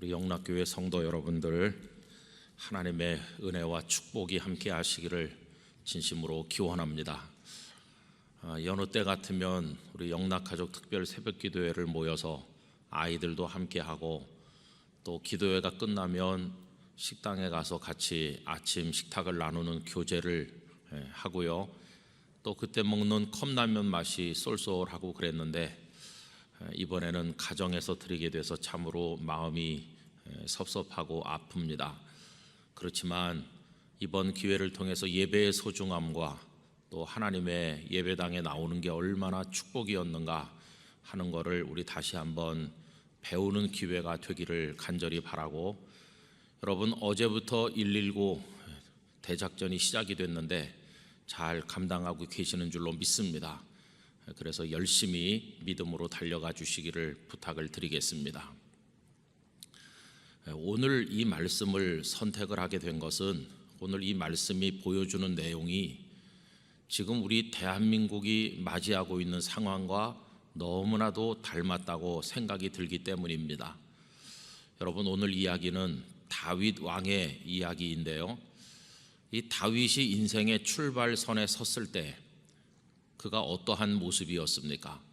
우리 영락교회 성도 여러분들, 하나님의 은혜와 축복이 함께 하시기를 진심으로 기원합니다. 여느 때 같으면 우리 영락가족 특별 새벽기도회를 모여서 아이들도 함께하고, 또 기도회가 끝나면 식당에 가서 같이 아침 식탁을 나누는 교제를 하고요. 또 그때 먹는 컵라면 맛이 쏠쏠하고 그랬는데, 이번에는 가정에서 드리게 돼서 참으로 마음이 섭섭하고 아픕니다. 그렇지만 이번 기회를 통해서 예배의 소중함과 또 하나님의 예배당에 나오는 게 얼마나 축복이었는가 하는 것을 우리 다시 한번 배우는 기회가 되기를 간절히 바라고, 여러분, 어제부터 119 대작전이 시작이 됐는데 잘 감당하고 계시는 줄로 믿습니다. 그래서 열심히 믿음으로 달려가 주시기를 부탁을 드리겠습니다. 오늘 이 말씀을 선택을 하게 된 것은, 오늘 이 말씀이 보여주는 내용이 지금 우리 대한민국이 맞이하고 있는 상황과 너무나도 닮았다고 생각이 들기 때문입니다. 여러분, 오늘 이야기는 다윗 왕의 이야기인데요, 이 다윗이 인생의 출발선에 섰을 때 그가 어떠한 모습이었습니까?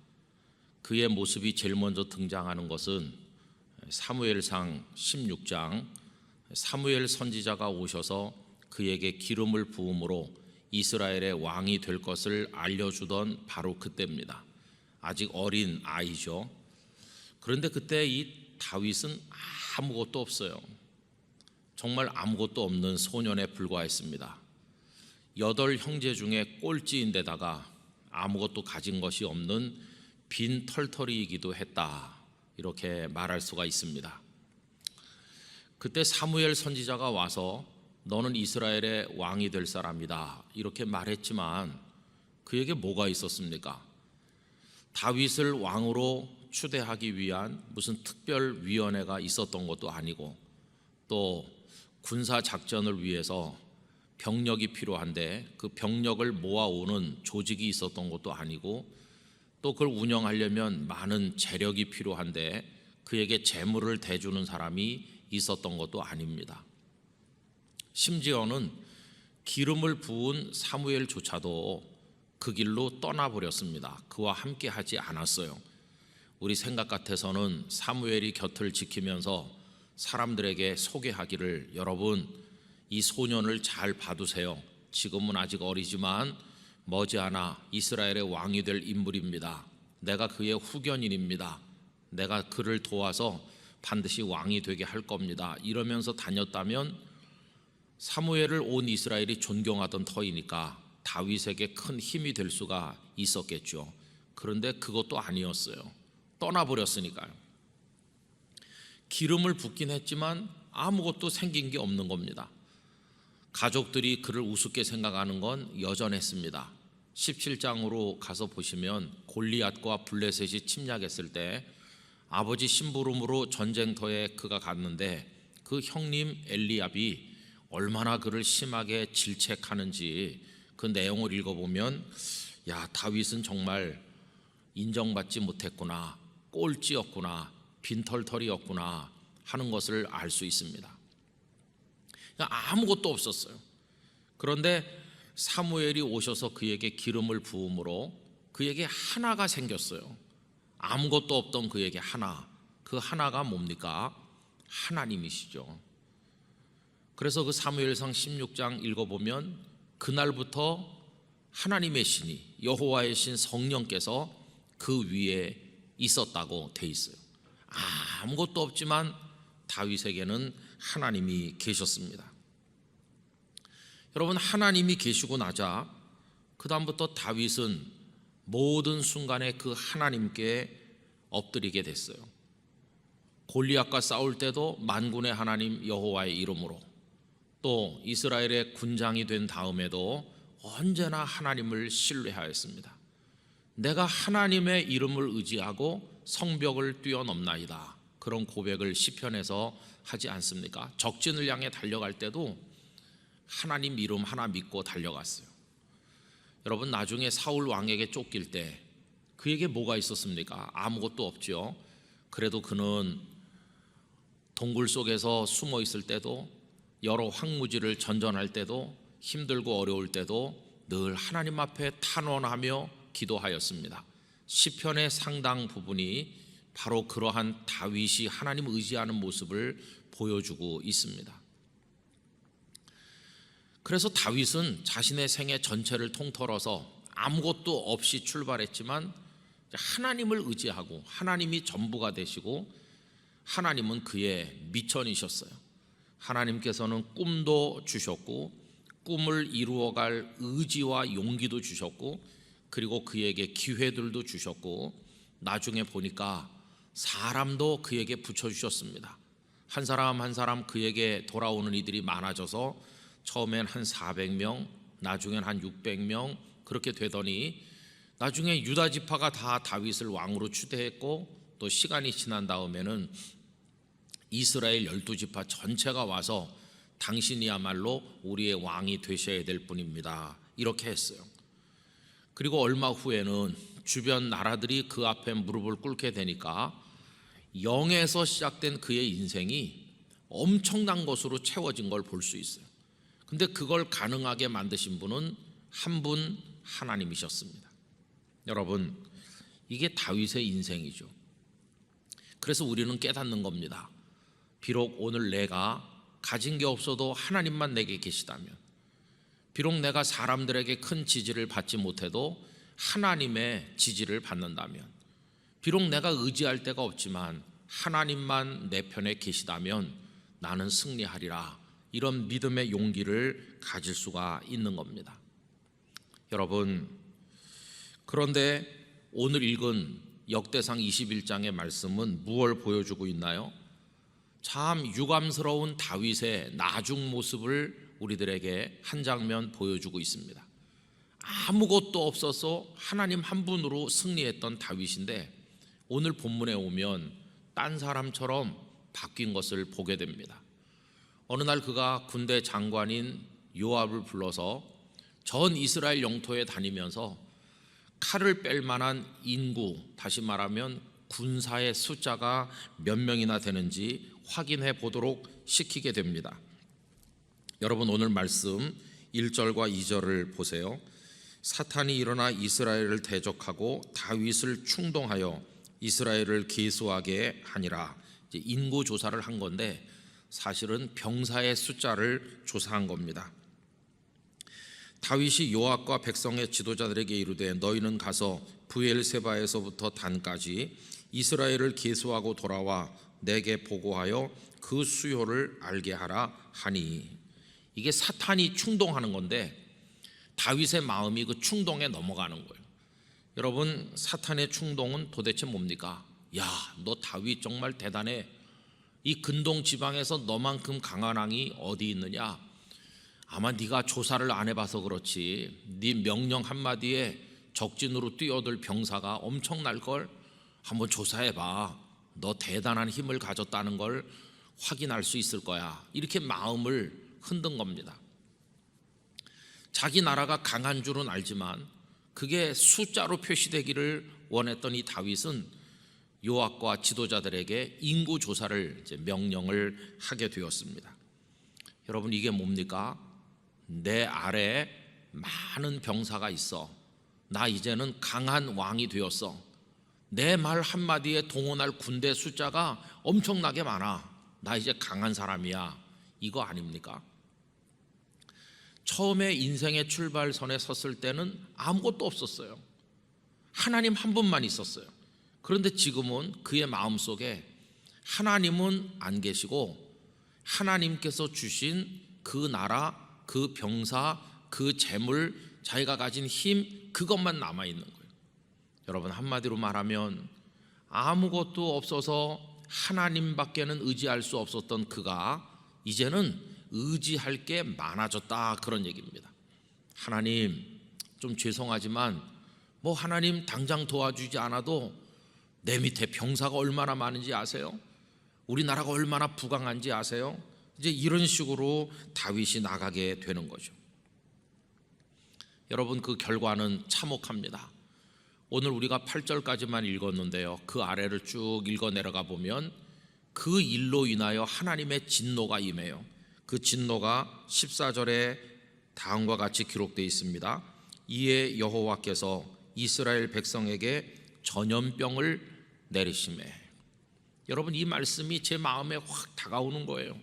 그의 모습이 제일 먼저 등장하는 것은 사무엘상 16장, 사무엘 선지자가 오셔서 그에게 기름을 부음으로 이스라엘의 왕이 될 것을 알려주던 바로 그때입니다. 아직 어린 아이죠. 그런데 그때 이 다윗은 아무것도 없어요. 정말 아무것도 없는 소년에 불과했습니다. 8 형제 중에 꼴찌인데다가 아무것도 가진 것이 없는 빈 털털이이기도 했다, 이렇게 말할 수가 있습니다. 그때 사무엘 선지자가 와서 너는 이스라엘의 왕이 될 사람이다, 이렇게 말했지만 그에게 뭐가 있었습니까? 다윗을 왕으로 추대하기 위한 무슨 특별위원회가 있었던 것도 아니고, 또 군사작전을 위해서 병력이 필요한데 그 병력을 모아오는 조직이 있었던 것도 아니고, 또 그걸 운영하려면 많은 재력이 필요한데 그에게 재물을 대주는 사람이 있었던 것도 아닙니다. 심지어는 기름을 부은 사무엘조차도 그 길로 떠나버렸습니다. 그와 함께 하지 않았어요. 우리 생각 같아서는 사무엘이 곁을 지키면서 사람들에게 소개하기를, 여러분, 이 소년을 잘 봐두세요. 지금은 아직 어리지만 머지않아 이스라엘의 왕이 될 인물입니다. 내가 그의 후견인입니다. 내가 그를 도와서 반드시 왕이 되게 할 겁니다, 이러면서 다녔다면 사무엘을 온 이스라엘이 존경하던 터이니까 다윗에게 큰 힘이 될 수가 있었겠죠. 그런데 그것도 아니었어요. 떠나버렸으니까요. 기름을 붓긴 했지만 아무것도 생긴 게 없는 겁니다. 가족들이 그를 우습게 생각하는 건 여전했습니다. 17장으로 가서 보시면 골리앗과 블레셋이 침략했을 때 아버지 심부름으로 전쟁터에 그가 갔는데 그 형님 엘리압이 얼마나 그를 심하게 질책하는지 그 내용을 읽어보면, 야, 다윗은 정말 인정받지 못했구나, 꼴찌였구나, 빈털털이었구나 하는 것을 알 수 있습니다. 아무것도 없었어요. 그런데 사무엘이 오셔서 그에게 기름을 부음으로 그에게 하나가 생겼어요. 아무것도 없던 그에게 하나, 그 하나가 뭡니까? 하나님이시죠. 그래서 그 사무엘상 16장 읽어보면 그날부터 하나님의 신이, 여호와의 신 성령께서 그 위에 있었다고 돼 있어요. 아무것도 없지만 다윗에게는 하나님이 계셨습니다. 여러분, 하나님이 계시고 나자 그 다음부터 다윗은 모든 순간에 그 하나님께 엎드리게 됐어요. 골리앗과 싸울 때도 만군의 하나님 여호와의 이름으로, 또 이스라엘의 군장이 된 다음에도 언제나 하나님을 신뢰하였습니다. 내가 하나님의 이름을 의지하고 성벽을 뛰어넘나이다, 그런 고백을 시편에서 하지 않습니까? 적진을 향해 달려갈 때도 하나님 이름 하나 믿고 달려갔어요. 여러분, 나중에 사울 왕에게 쫓길 때 그에게 뭐가 있었습니까? 아무것도 없죠. 그래도 그는 동굴 속에서 숨어 있을 때도, 여러 황무지를 전전할 때도, 힘들고 어려울 때도 늘 하나님 앞에 탄원하며 기도하였습니다. 시편의 상당 부분이 바로 그러한 다윗이 하나님 의지하는 모습을 보여주고 있습니다. 그래서 다윗은 자신의 생애 전체를 통틀어서 아무것도 없이 출발했지만 하나님을 의지하고 하나님이 전부가 되시고 하나님은 그의 미천이셨어요. 하나님께서는 꿈도 주셨고 꿈을 이루어갈 의지와 용기도 주셨고 그리고 그에게 기회들도 주셨고 나중에 보니까 사람도 그에게 붙여주셨습니다. 한 사람 한 사람 그에게 돌아오는 이들이 많아져서 처음엔 한 400명, 나중엔 한 600명 그렇게 되더니 나중에 유다 지파가 다 다윗을 왕으로 추대했고 또 시간이 지난 다음에는 이스라엘 12지파 전체가 와서 당신이야말로 우리의 왕이 되셔야 될 분입니다 이렇게 했어요. 그리고 얼마 후에는 주변 나라들이 그 앞에 무릎을 꿇게 되니까 영에서 시작된 그의 인생이 엄청난 것으로 채워진 걸 볼 수 있어요. 근데 그걸 가능하게 만드신 분은 한 분 하나님이셨습니다. 여러분, 이게 다윗의 인생이죠. 그래서 우리는 깨닫는 겁니다. 비록 오늘 내가 가진 게 없어도 하나님만 내게 계시다면, 비록 내가 사람들에게 큰 지지를 받지 못해도 하나님의 지지를 받는다면, 비록 내가 의지할 데가 없지만 하나님만 내 편에 계시다면 나는 승리하리라, 이런 믿음의 용기를 가질 수가 있는 겁니다. 여러분, 그런데 오늘 읽은 역대상 21장의 말씀은 무엇을 보여주고 있나요? 참 유감스러운 다윗의 나중 모습을 우리들에게 한 장면 보여주고 있습니다. 아무것도 없어서 하나님 한 분으로 승리했던 다윗인데 오늘 본문에 오면 딴 사람처럼 바뀐 것을 보게 됩니다. 어느 날 그가 군대 장관인 요압을 불러서 전 이스라엘 영토에 다니면서 칼을 뺄 만한 인구, 다시 말하면 군사의 숫자가 몇 명이나 되는지 확인해 보도록 시키게 됩니다. 여러분, 오늘 말씀 1절과 2절을 보세요. 사탄이 일어나 이스라엘을 대적하고 다윗을 충동하여 이스라엘을 계수하게 하니라. 이제 인구 조사를 한 건데 사실은 병사의 숫자를 조사한 겁니다. 다윗이 요압과 백성의 지도자들에게 이르되 너희는 가서 브엘세바에서부터 단까지 이스라엘을 계수하고 돌아와 내게 보고하여 그 수요를 알게 하라 하니, 이게 사탄이 충동하는 건데 다윗의 마음이 그 충동에 넘어가는 거예요. 여러분, 사탄의 충동은 도대체 뭡니까? 야, 너 다윗 정말 대단해. 이 근동 지방에서 너만큼 강한 왕이 어디 있느냐? 아마 네가 조사를 안 해봐서 그렇지 네 명령 한마디에 적진으로 뛰어들 병사가 엄청날걸. 한번 조사해봐. 너 대단한 힘을 가졌다는 걸 확인할 수 있을 거야. 이렇게 마음을 흔든 겁니다. 자기 나라가 강한 줄은 알지만 그게 숫자로 표시되기를 원했던 이 다윗은 요압과 지도자들에게 인구 조사를 명령을 하게 되었습니다. 여러분, 이게 뭡니까? 내 아래에 많은 병사가 있어. 나 이제는 강한 왕이 되었어. 내 말 한마디에 동원할 군대 숫자가 엄청나게 많아. 나 이제 강한 사람이야. 이거 아닙니까? 처음에 인생의 출발선에 섰을 때는 아무것도 없었어요. 하나님 한 분만 있었어요. 그런데 지금은 그의 마음속에 하나님은 안 계시고 하나님께서 주신 그 나라, 그 병사, 그 재물, 자기가 가진 힘, 그것만 남아있는 거예요. 여러분, 한마디로 말하면 아무것도 없어서 하나님밖에는 의지할 수 없었던 그가 이제는 의지할 게 많아졌다, 그런 얘기입니다. 하나님, 좀 죄송하지만 뭐 하나님 당장 도와주지 않아도 내 밑에 병사가 얼마나 많은지 아세요? 우리나라가 얼마나 부강한지 아세요? 이제 이런 식으로 다윗이 나가게 되는 거죠. 여러분, 그 결과는 참혹합니다. 오늘 우리가 8절까지만 읽었는데요, 그 아래를 쭉 읽어 내려가 보면 그 일로 인하여 하나님의 진노가 임해요. 그 진노가 14절에 다음과 같이 기록되어 있습니다. 이에 여호와께서 이스라엘 백성에게 전염병을 내리시매. 여러분, 이 말씀이 제 마음에 확 다가오는 거예요.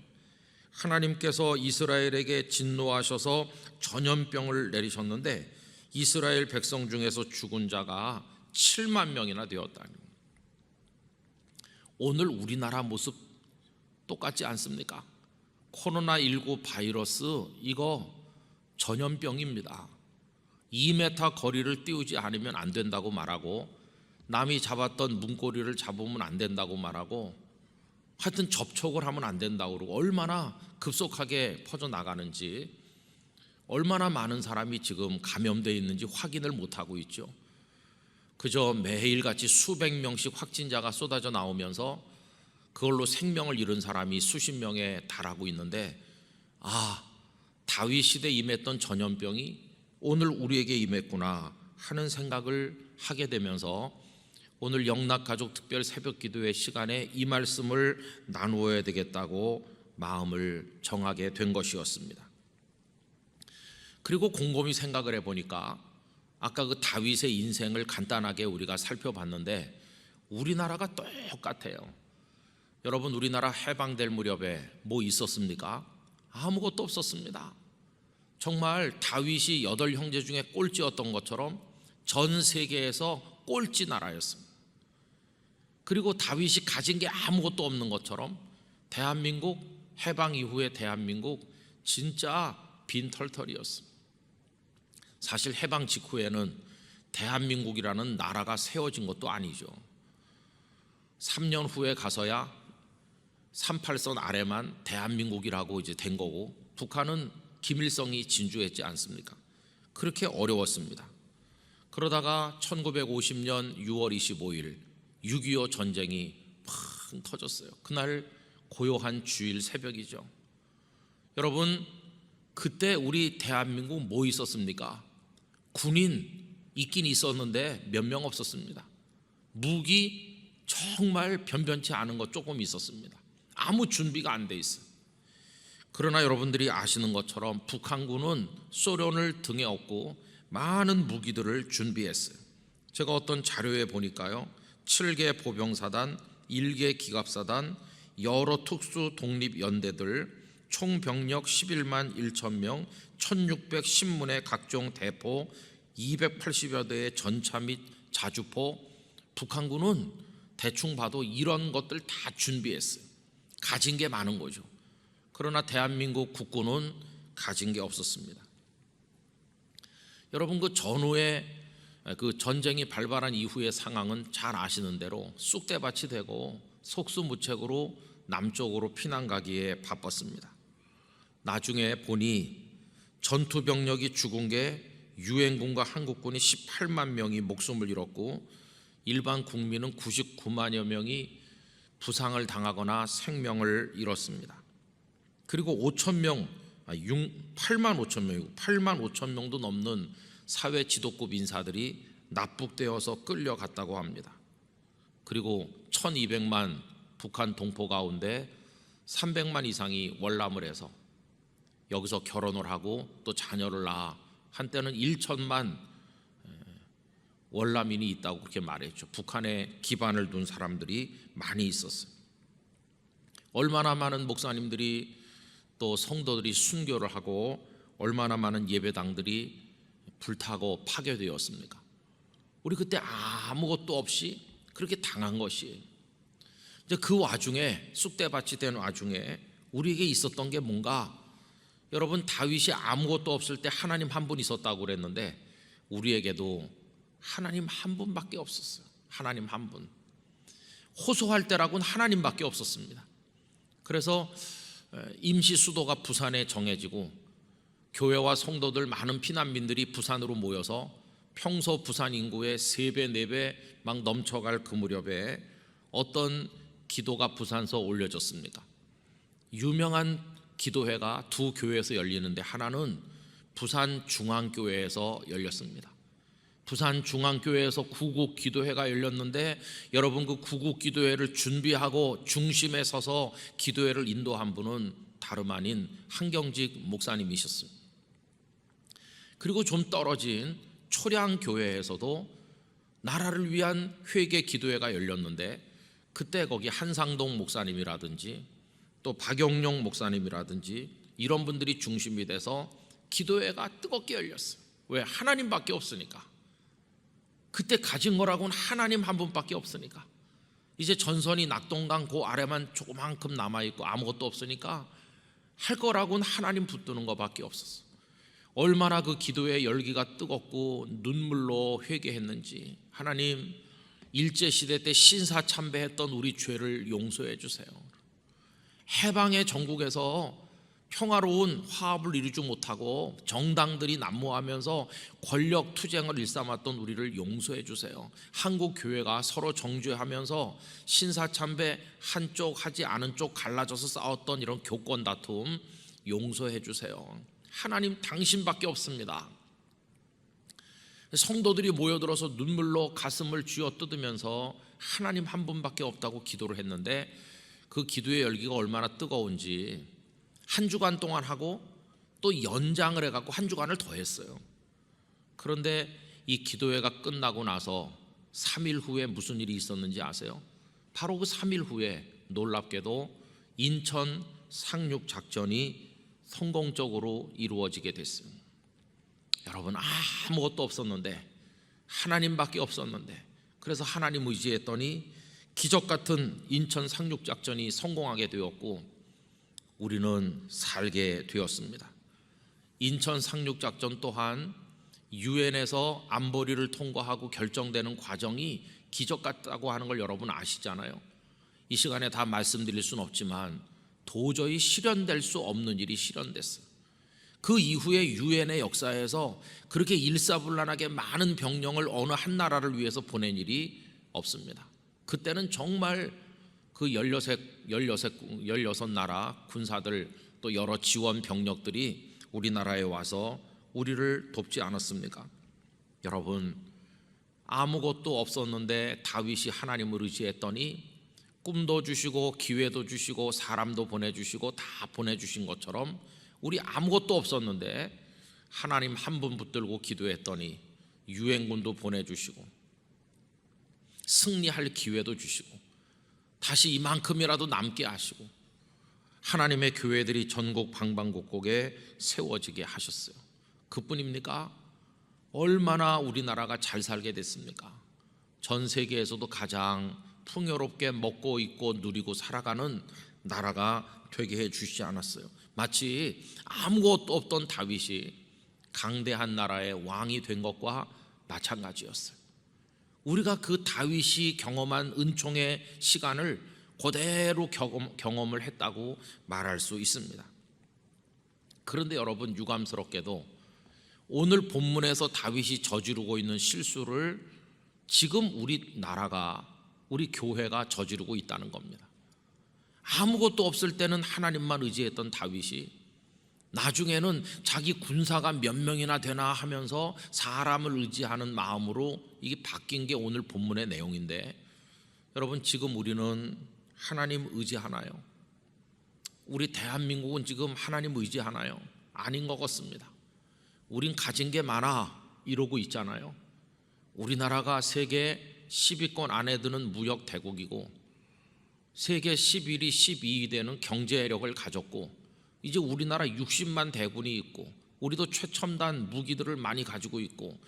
하나님께서 이스라엘에게 진노하셔서 전염병을 내리셨는데 이스라엘 백성 중에서 죽은 자가 7만 명이나 되었다니. 오늘 우리나라 모습 똑같지 않습니까? 코로나19 바이러스, 이거 전염병입니다. 2m 거리를 띄우지 않으면 안 된다고 말하고, 남이 잡았던 문고리를 잡으면 안 된다고 말하고, 하여튼 접촉을 하면 안 된다고 그러고, 얼마나 급속하게 퍼져나가는지, 얼마나 많은 사람이 지금 감염되어 있는지 확인을 못하고 있죠. 그저 매일같이 수백 명씩 확진자가 쏟아져 나오면서 그걸로 생명을 잃은 사람이 수십 명에 달하고 있는데, 다윗 시대에 임했던 전염병이 오늘 우리에게 임했구나 하는 생각을 하게 되면서 오늘 영락가족 특별 새벽기도회 시간에 이 말씀을 나누어야 되겠다고 마음을 정하게 된 것이었습니다. 그리고 곰곰이 생각을 해보니까 아까 그 다윗의 인생을 간단하게 우리가 살펴봤는데 우리나라가 똑같아요. 여러분, 우리나라 해방될 무렵에 뭐 있었습니까? 아무것도 없었습니다. 정말 다윗이 8형제 중에 꼴찌였던 것처럼 전 세계에서 꼴찌 나라였습니다. 그리고 다윗이 가진 게 아무것도 없는 것처럼 대한민국, 해방 이후의 대한민국 진짜 빈털털이었습니다. 사실 해방 직후에는 대한민국이라는 나라가 세워진 것도 아니죠. 3년 후에 가서야 38선 아래만 대한민국이라고 이제 된 거고, 북한은 김일성이 진주했지 않습니까? 그렇게 어려웠습니다. 그러다가 1950년 6월 25일 6.25 전쟁이 팡 터졌어요. 그날 고요한 주일 새벽이죠. 여러분, 그때 우리 대한민국 뭐 있었습니까? 군인 있긴 있었는데 몇 명 없었습니다. 무기 정말 변변치 않은 것 조금 있었습니다. 아무 준비가 안 돼 있어요. 그러나 여러분들이 아시는 것처럼 북한군은 소련을 등에 업고 많은 무기들을 준비했어요. 제가 어떤 자료에 보니까요, 7개 보병사단, 1개 기갑사단, 여러 특수 독립연대들, 총 병력 11만 1천 명, 1610문의 각종 대포, 280여 대의 전차 및 자주포. 북한군은 대충 봐도 이런 것들 다 준비했어요. 가진 게 많은 거죠. 그러나 대한민국 국군은 가진 게 없었습니다. 여러분, 그 전후에 그 전쟁이 발발한 이후의 상황은 잘 아시는 대로 쑥대밭이 되고 속수무책으로 남쪽으로 피난 가기에 바빴습니다. 나중에 보니 전투 병력이 죽은 게 유엔군과 한국군이 18만 명이 목숨을 잃었고 일반 국민은 99만여 명이 부상을 당하거나 생명을 잃었습니다. 그리고 8만 5천 명이고 8만 5천 명도 넘는 사회 지도급 인사들이 납북되어서 끌려갔다고 합니다. 그리고 1200만 북한 동포 가운데 300만 이상이 월남을 해서 여기서 결혼을 하고 또 자녀를 낳아 한때는 1천만 월남인이 있다고 그렇게 말했죠. 북한에 기반을 둔 사람들이 많이 있었어요. 얼마나 많은 목사님들이 또 성도들이 순교를 하고 얼마나 많은 예배당들이 불타고 파괴되었습니까? 우리 그때 아무것도 없이 그렇게 당한 것이에요. 이제 그 와중에 쑥대밭이 된 와중에 우리에게 있었던 게 뭔가, 여러분, 다윗이 아무것도 없을 때 하나님 한 분 있었다고 그랬는데 우리에게도 하나님 한 분밖에 없었어요. 하나님 한 분. 호소할 때라고는 하나님밖에 없었습니다. 그래서 임시 수도가 부산에 정해지고 교회와 성도들 많은 피난민들이 부산으로 모여서 평소 부산 인구의 3배, 4배 막 넘쳐갈 그 무렵에 어떤 기도가 부산서 올려졌습니다. 유명한 기도회가 두 교회에서 열리는데 하나는 부산 중앙교회에서 열렸습니다. 부산 중앙교회에서 구국 기도회가 열렸는데 여러분, 그 구국 기도회를 준비하고 중심에 서서 기도회를 인도한 분은 다름 아닌 한경직 목사님이셨습니다. 그리고 좀 떨어진 초량교회에서도 나라를 위한 회개 기도회가 열렸는데 그때 거기 한상동 목사님이라든지 또 박영용 목사님이라든지 이런 분들이 중심이 돼서 기도회가 뜨겁게 열렸어요. 왜? 하나님밖에 없으니까. 그때 가진 거라고는 하나님 한 분밖에 없으니까. 이제 전선이 낙동강 그 아래만 조그만큼 남아있고 아무것도 없으니까 할 거라고는 하나님 붙드는 것밖에 없었어. 얼마나 그 기도의 열기가 뜨겁고 눈물로 회개했는지. 하나님, 일제시대 때 신사참배했던 우리 죄를 용서해 주세요. 해방의 전국에서 평화로운 화합을 이루지 못하고 정당들이 난무하면서 권력 투쟁을 일삼았던 우리를 용서해 주세요. 한국 교회가 서로 정죄하면서 신사참배 한쪽 하지 않은 쪽 갈라져서 싸웠던 이런 교권 다툼 용서해 주세요. 하나님, 당신밖에 없습니다. 성도들이 모여들어서 눈물로 가슴을 쥐어뜯으면서 하나님 한 분밖에 없다고 기도를 했는데 그 기도의 열기가 얼마나 뜨거운지 한 주간 동안 하고 또 연장을 해갖고 한 주간을 더 했어요. 그런데 이 기도회가 끝나고 나서 3일 후에 무슨 일이 있었는지 아세요? 바로 그 3일 후에 놀랍게도 인천 상륙 작전이 성공적으로 이루어지게 됐어요. 여러분, 아무것도 없었는데, 하나님밖에 없었는데, 그래서 하나님 의지했더니 기적 같은 인천 상륙 작전이 성공하게 되었고 우리는 살게 되었습니다. 인천 상륙 작전 또한 유엔에서 안보리를 통과하고 결정되는 과정이 기적 같다고 하는 걸 여러분 아시잖아요. 이 시간에 다 말씀드릴 수는 없지만 도저히 실현될 수 없는 일이 실현됐어요. 그 이후에 유엔의 역사에서 그렇게 일사불란하게 많은 병력을 어느 한 나라를 위해서 보낸 일이 없습니다. 그때는 정말 그 16나라 군사들 또 여러 지원 병력들이 우리나라에 와서 우리를 돕지 않았습니까? 여러분, 아무것도 없었는데 다윗이 하나님을 의지했더니 꿈도 주시고 기회도 주시고 사람도 보내주시고 다 보내주신 것처럼 우리 아무것도 없었는데 하나님 한 분 붙들고 기도했더니 유엔군도 보내주시고 승리할 기회도 주시고 다시 이만큼이라도 남게 하시고 하나님의 교회들이 전국 방방곡곡에 세워지게 하셨어요. 그뿐입니까? 얼마나 우리나라가 잘 살게 됐습니까? 전 세계에서도 가장 풍요롭게 먹고 입고 누리고 살아가는 나라가 되게 해 주시지 않았어요. 마치 아무것도 없던 다윗이 강대한 나라의 왕이 된 것과 마찬가지였어요. 우리가 그 다윗이 경험한 은총의 시간을 그대로 경험을 했다고 말할 수 있습니다. 그런데 여러분, 유감스럽게도 오늘 본문에서 다윗이 저지르고 있는 실수를 지금 우리나라가, 우리 교회가 저지르고 있다는 겁니다. 아무것도 없을 때는 하나님만 의지했던 다윗이 나중에는 자기 군사가 몇 명이나 되나 하면서 사람을 의지하는 마음으로 이게 바뀐 게 오늘 본문의 내용인데, 여러분, 지금 우리는 하나님 의지하나요? 우리 대한민국은 지금 하나님 의지하나요? 아닌 것 같습니다. 우린 가진 게 많아 이러고 있잖아요. 우리나라가 세계 10위권 안에 드는 무역 대국이고 세계 11위, 12위 되는 경제력을 가졌고 이제 우리나라 60만 대군이 있고 우리도 최첨단 무기들을 많이 가지고 있고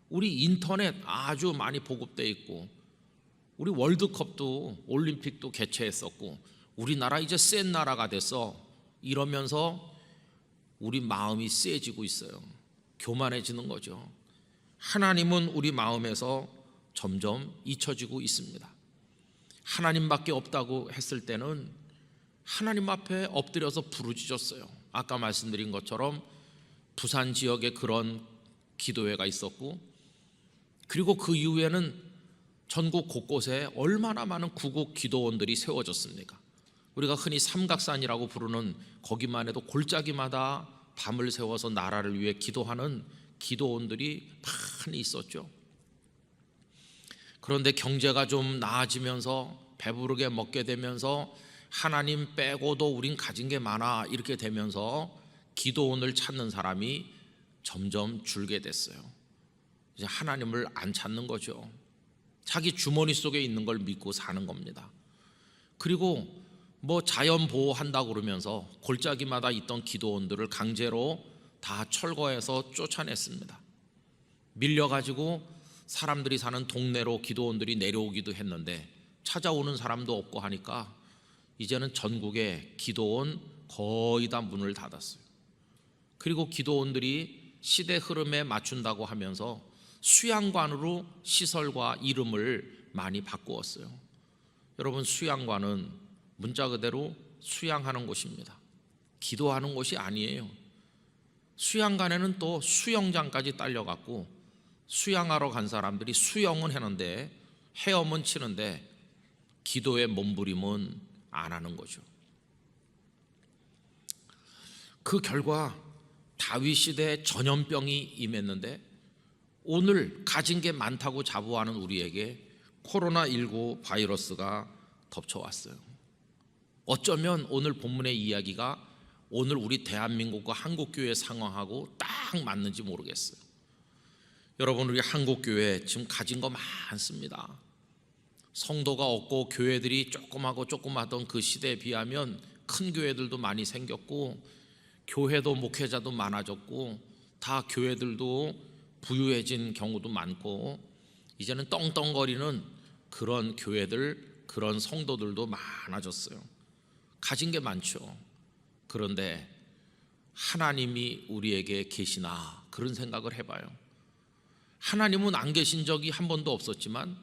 우리 인터넷 아주 많이 보급돼 있고 우리 월드컵도 올림픽도 개최했었고 우리나라 이제 센 나라가 됐어. 이러면서 우리 마음이 세지고 있어요. 교만해지는 거죠. 하나님은 우리 마음에서 점점 잊혀지고 있습니다. 하나님밖에 없다고 했을 때는 하나님 앞에 엎드려서 부르짖었어요. 아까 말씀드린 것처럼 부산 지역에 그런 기도회가 있었고 그리고 그 이후에는 전국 곳곳에 얼마나 많은 구국 기도원들이 세워졌습니까? 우리가 흔히 삼각산이라고 부르는 거기만 해도 골짜기마다 밤을 새워서 나라를 위해 기도하는 기도원들이 많이 있었죠. 그런데 경제가 좀 나아지면서 배부르게 먹게 되면서 하나님 빼고도 우린 가진 게 많아 이렇게 되면서 기도원을 찾는 사람이 점점 줄게 됐어요. 이제 하나님을 안 찾는 거죠. 자기 주머니 속에 있는 걸 믿고 사는 겁니다. 그리고 뭐 자연 보호한다고 그러면서 골짜기마다 있던 기도원들을 강제로 다 철거해서 쫓아냈습니다. 밀려가지고 사람들이 사는 동네로 기도원들이 내려오기도 했는데 찾아오는 사람도 없고 하니까 이제는 전국에 기도원 거의 다 문을 닫았어요. 그리고 기도원들이 시대 흐름에 맞춘다고 하면서 수양관으로 시설과 이름을 많이 바꾸었어요. 여러분, 수양관은 문자 그대로 수양하는 곳입니다. 기도하는 곳이 아니에요. 수양관에는 또 수영장까지 딸려갖고 수양하러 간 사람들이 수영은 하는데 헤엄은 치는데 기도의 몸부림은 안 하는 거죠. 그 결과 다윗 시대에 전염병이 임했는데 오늘 가진 게 많다고 자부하는 우리에게 코로나19 바이러스가 덮쳐왔어요. 어쩌면 오늘 본문의 이야기가 오늘 우리 대한민국과 한국교회 상황하고 딱 맞는지 모르겠어요. 여러분, 우리 한국교회 지금 가진 거 많습니다. 성도가 없고 교회들이 조그마하던 그 시대에 비하면 큰 교회들도 많이 생겼고 교회도 목회자도 많아졌고 다 교회들도 부유해진 경우도 많고 이제는 떵떵거리는 그런 교회들, 그런 성도들도 많아졌어요. 가진 게 많죠. 그런데 하나님이 우리에게 계시나 그런 생각을 해봐요. 하나님은 안 계신 적이 한 번도 없었지만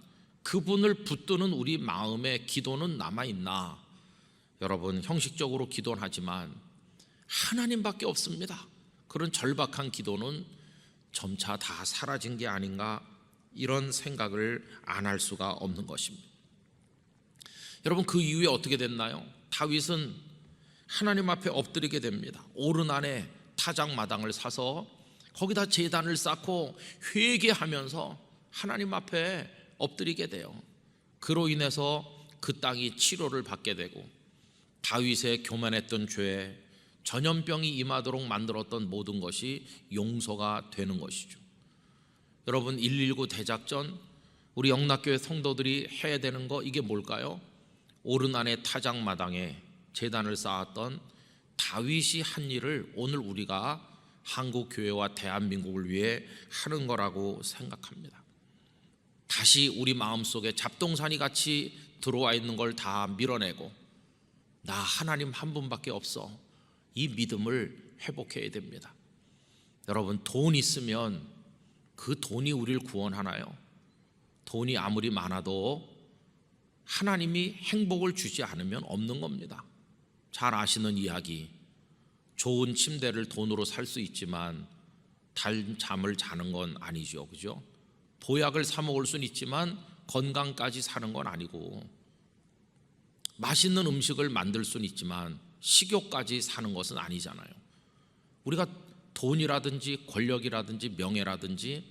그분을 붙드는 우리 마음의 기도는 남아있나? 여러분, 형식적으로 기도는 하지만 하나님밖에 없습니다. 그런 절박한 기도는 점차 다 사라진 게 아닌가, 이런 생각을 안 할 수가 없는 것입니다. 여러분, 그 이후에 어떻게 됐나요? 다윗은 하나님 앞에 엎드리게 됩니다. 오른 안에 타작마당을 사서 거기다 제단을 쌓고 회개하면서 하나님 앞에 엎드리게 돼요. 그로 인해서 그 땅이 치료를 받게 되고 다윗의 교만했던 죄, 전염병이 임하도록 만들었던 모든 것이 용서가 되는 것이죠. 여러분, 119 대작전, 우리 영락교회 성도들이 해야 되는 거, 이게 뭘까요? 오른 안에 타작마당에 제단을 쌓았던 다윗이 한 일을 오늘 우리가 한국 교회와 대한민국을 위해 하는 거라고 생각합니다. 다시 우리 마음속에 잡동사니 같이 들어와 있는 걸 다 밀어내고 나 하나님 한 분밖에 없어, 이 믿음을 회복해야 됩니다. 여러분, 돈 있으면 그 돈이 우리를 구원하나요? 돈이 아무리 많아도 하나님이 행복을 주지 않으면 없는 겁니다. 잘 아시는 이야기, 좋은 침대를 돈으로 살 수 있지만 잠을 자는 건 아니죠, 그죠? 보약을 사 먹을 수는 있지만 건강까지 사는 건 아니고, 맛있는 음식을 만들 수는 있지만 식욕까지 사는 것은 아니잖아요. 우리가 돈이라든지 권력이라든지 명예라든지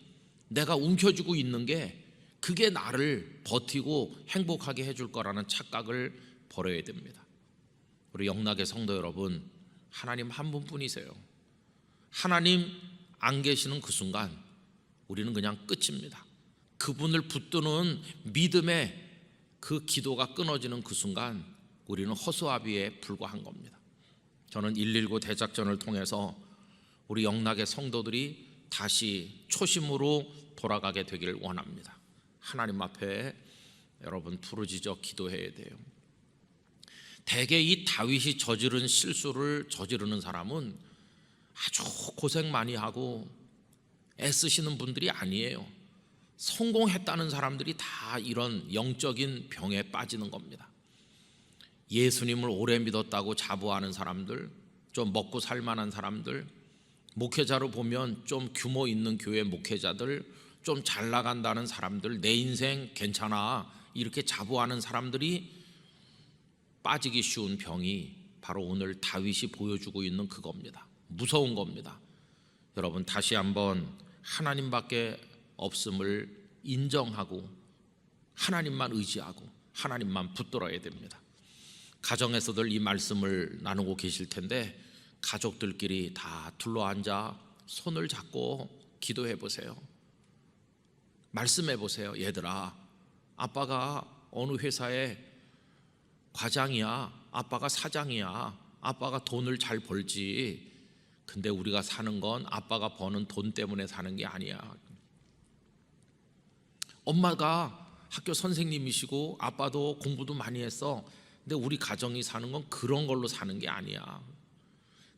내가 움켜쥐고 있는 게 그게 나를 버티고 행복하게 해줄 거라는 착각을 버려야 됩니다. 우리 영락의 성도 여러분, 하나님 한 분뿐이세요. 하나님 안 계시는 그 순간 우리는 그냥 끝입니다. 그분을 붙드는 믿음의 그 기도가 끊어지는 그 순간 우리는 허수아비에 불과한 겁니다. 저는 119 대작전을 통해서 우리 영락의 성도들이 다시 초심으로 돌아가게 되기를 원합니다. 하나님 앞에 여러분 부르짖어 기도해야 돼요. 대개 이 다윗이 저지른 실수를 저지르는 사람은 아주 고생 많이 하고 애쓰시는 분들이 아니에요. 성공했다는 사람들이 다 이런 영적인 병에 빠지는 겁니다. 예수님을 오래 믿었다고 자부하는 사람들, 좀 먹고 살만한 사람들, 목회자로 보면 좀 규모 있는 교회 목회자들, 좀 잘 나간다는 사람들, 내 인생 괜찮아 이렇게 자부하는 사람들이 빠지기 쉬운 병이 바로 오늘 다윗이 보여주고 있는 그겁니다. 무서운 겁니다. 여러분, 다시 한번 하나님밖에 없음을 인정하고 하나님만 의지하고 하나님만 붙들어야 됩니다. 가정에서들 이 말씀을 나누고 계실 텐데 가족들끼리 다 둘러앉아 손을 잡고 기도해 보세요. 말씀해 보세요. 얘들아, 아빠가 어느 회사의 과장이야, 아빠가 사장이야, 아빠가 돈을 잘 벌지. 근데 우리가 사는 건 아빠가 버는 돈 때문에 사는 게 아니야. 엄마가 학교 선생님이시고 아빠도 공부도 많이 했어. 근데 우리 가정이 사는 건 그런 걸로 사는 게 아니야.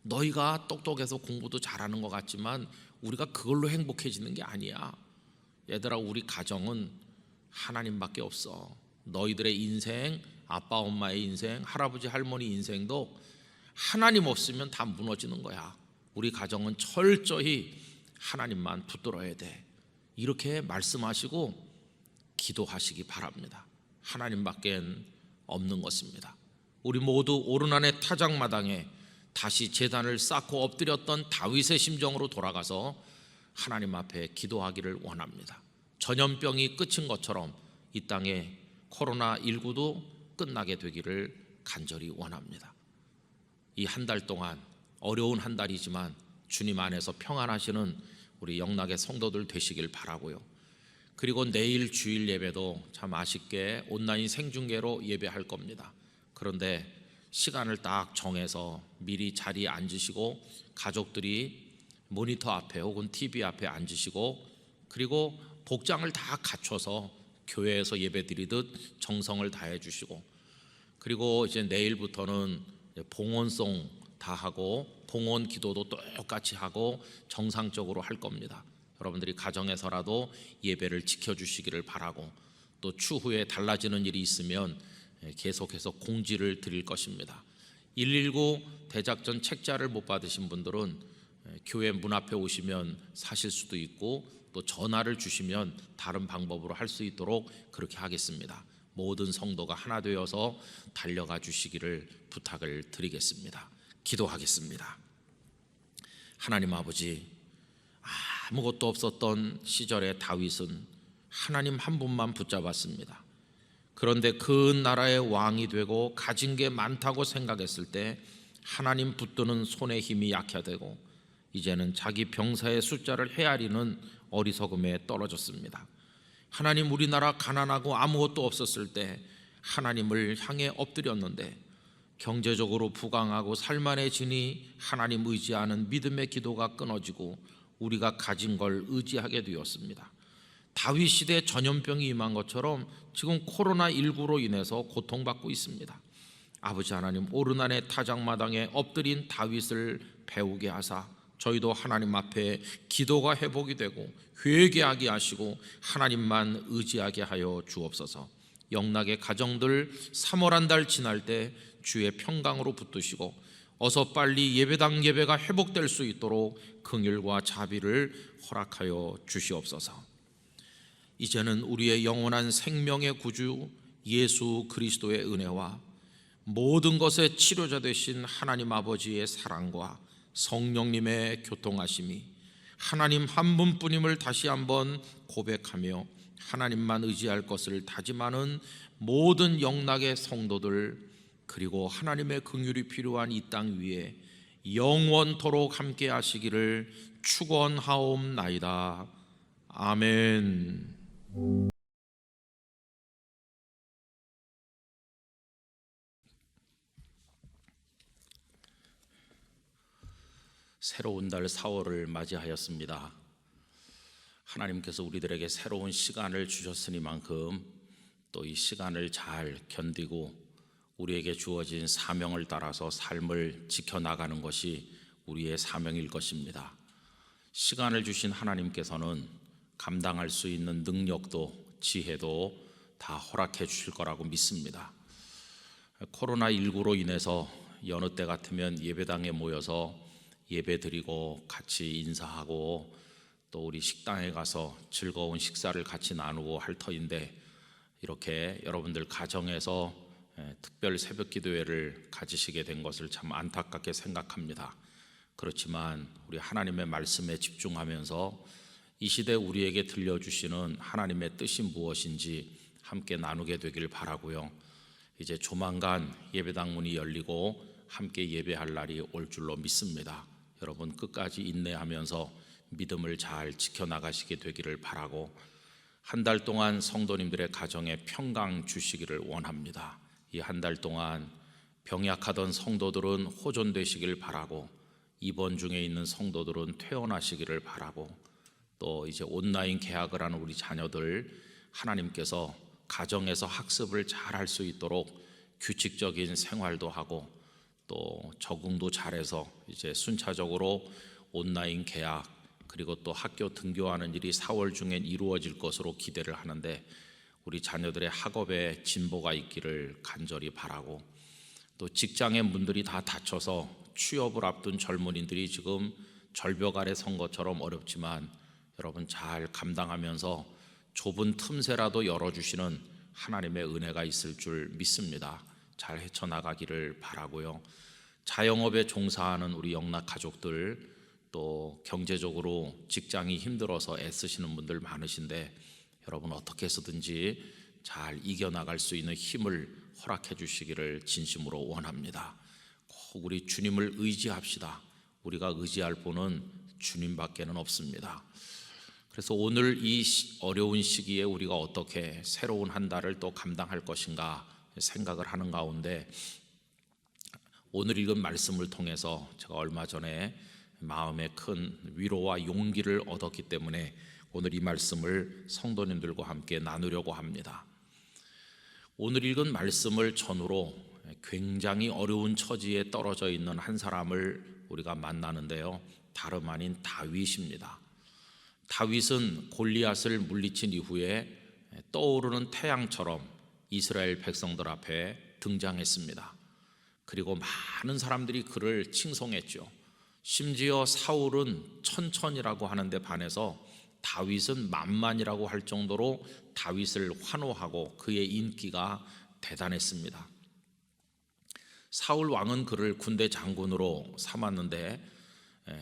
너희가 똑똑해서 공부도 잘하는 것 같지만 우리가 그걸로 행복해지는 게 아니야. 얘들아, 우리 가정은 하나님밖에 없어. 너희들의 인생, 아빠 엄마의 인생, 할아버지 할머니 인생도 하나님 없으면 다 무너지는 거야. 우리 가정은 철저히 하나님만 붙들어야 돼. 이렇게 말씀하시고 기도하시기 바랍니다. 하나님밖엔 없는 것입니다. 우리 모두 오르난의 타작마당에 다시 제단을 쌓고 엎드렸던 다윗의 심정으로 돌아가서 하나님 앞에 기도하기를 원합니다. 전염병이 끝인 것처럼 이 땅에 코로나19도 끝나게 되기를 간절히 원합니다. 이 한 달 동안 어려운 한 달이지만 주님 안에서 평안하시는 우리 영락의 성도들 되시길 바라고요. 그리고 내일 주일 예배도 참 아쉽게 온라인 생중계로 예배할 겁니다. 그런데 시간을 딱 정해서 미리 자리에 앉으시고 가족들이 모니터 앞에 혹은 TV 앞에 앉으시고 그리고 복장을 다 갖춰서 교회에서 예배드리듯 정성을 다해 주시고 그리고 이제 내일부터는 봉헌송 다 하고 봉헌 기도도 똑같이 하고 정상적으로 할 겁니다. 여러분들이 가정에서라도 예배를 지켜주시기를 바라고 또 추후에 달라지는 일이 있으면 계속해서 공지를 드릴 것입니다. 119 대작전 책자를 못 받으신 분들은 교회 문 앞에 오시면 사실 수도 있고 또 전화를 주시면 다른 방법으로 할 수 있도록 그렇게 하겠습니다. 모든 성도가 하나 되어서 달려가 주시기를 부탁을 드리겠습니다. 기도하겠습니다. 하나님 아버지, 아무것도 없었던 시절의 다윗은 하나님 한 분만 붙잡았습니다. 그런데 그 나라의 왕이 되고 가진 게 많다고 생각했을 때 하나님 붙드는 손의 힘이 약화되고 이제는 자기 병사의 숫자를 헤아리는 어리석음에 떨어졌습니다. 하나님, 우리나라 가난하고 아무것도 없었을 때 하나님을 향해 엎드렸는데 경제적으로 부강하고 살만해지니 하나님 의지하는 믿음의 기도가 끊어지고 우리가 가진 걸 의지하게 되었습니다. 다윗 시대에 전염병이 임한 것처럼 지금 코로나19로 인해서 고통받고 있습니다. 아버지 하나님, 오르난의 타작마당에 엎드린 다윗을 배우게 하사 저희도 하나님 앞에 기도가 회복이 되고 회개하게 하시고 하나님만 의지하게 하여 주옵소서. 영락의 가정들 3월 한 달 지날 때 주의 평강으로 붙드시고 어서 빨리 예배당 예배가 회복될 수 있도록 긍휼과 자비를 허락하여 주시옵소서. 이제는 우리의 영원한 생명의 구주 예수 그리스도의 은혜와 모든 것의 치료자 되신 하나님 아버지의 사랑과 성령님의 교통하심이 하나님 한 분뿐임을 다시 한번 고백하며 하나님만 의지할 것을 다짐하는 모든 영락의 성도들 그리고 하나님의 긍휼이 필요한 이 땅 위에 영원토록 함께 하시기를 축원하옵나이다. 아멘. 새로운 달 4월을 맞이하였습니다. 하나님께서 우리들에게 새로운 시간을 주셨으니만큼 또 이 시간을 잘 견디고 우리에게 주어진 사명을 따라서 삶을 지켜나가는 것이 우리의 사명일 것입니다. 시간을 주신 하나님께서는 감당할 수 있는 능력도 지혜도 다 허락해 주실 거라고 믿습니다. 코로나19로 인해서 여느 때 같으면 예배당에 모여서 예배드리고 같이 인사하고 또 우리 식당에 가서 즐거운 식사를 같이 나누고 할 터인데 이렇게 여러분들 가정에서 특별 새벽 기도회를 가지시게 된 것을 참 안타깝게 생각합니다. 그렇지만 우리 하나님의 말씀에 집중하면서 이 시대 우리에게 들려주시는 하나님의 뜻이 무엇인지 함께 나누게 되길 바라고요. 이제 조만간 예배당 문이 열리고 함께 예배할 날이 올 줄로 믿습니다. 여러분 끝까지 인내하면서 믿음을 잘 지켜나가시게 되기를 바라고, 한 달 동안 성도님들의 가정에 평강 주시기를 원합니다. 이 한 달 동안 병약하던 성도들은 호전되시길 바라고, 입원 중에 있는 성도들은 퇴원하시기를 바라고, 또 이제 온라인 개학을 하는 우리 자녀들 하나님께서 가정에서 학습을 잘 할 수 있도록 규칙적인 생활도 하고 또 적응도 잘해서 이제 순차적으로 온라인 개학 그리고 또 학교 등교하는 일이 4월 중엔 이루어질 것으로 기대를 하는데, 우리 자녀들의 학업에 진보가 있기를 간절히 바라고, 또 직장의 문들이 다 닫혀서 취업을 앞둔 젊은이들이 지금 절벽 아래 선 것처럼 어렵지만 여러분 잘 감당하면서 좁은 틈새라도 열어주시는 하나님의 은혜가 있을 줄 믿습니다. 잘 헤쳐나가기를 바라고요. 자영업에 종사하는 우리 영락 가족들, 또 경제적으로 직장이 힘들어서 애쓰시는 분들 많으신데 여러분 어떻게 해서든지 잘 이겨나갈 수 있는 힘을 허락해 주시기를 진심으로 원합니다. 꼭 우리 주님을 의지합시다. 우리가 의지할 분은 주님밖에는 없습니다. 그래서 오늘 이 어려운 시기에 우리가 어떻게 새로운 한 달을 또 감당할 것인가 생각을 하는 가운데, 오늘 읽은 말씀을 통해서 제가 얼마 전에 마음에 큰 위로와 용기를 얻었기 때문에 오늘 이 말씀을 성도님들과 함께 나누려고 합니다. 오늘 읽은 말씀을 전후로 굉장히 어려운 처지에 떨어져 있는 한 사람을 우리가 만나는데요, 다름 아닌 다윗입니다. 다윗은 골리앗을 물리친 이후에 떠오르는 태양처럼 이스라엘 백성들 앞에 등장했습니다. 그리고 많은 사람들이 그를 칭송했죠. 심지어 사울은 천천이라고 하는데 반해서 다윗은 만만이라고 할 정도로 다윗을 환호하고 그의 인기가 대단했습니다. 사울 왕은 그를 군대 장군으로 삼았는데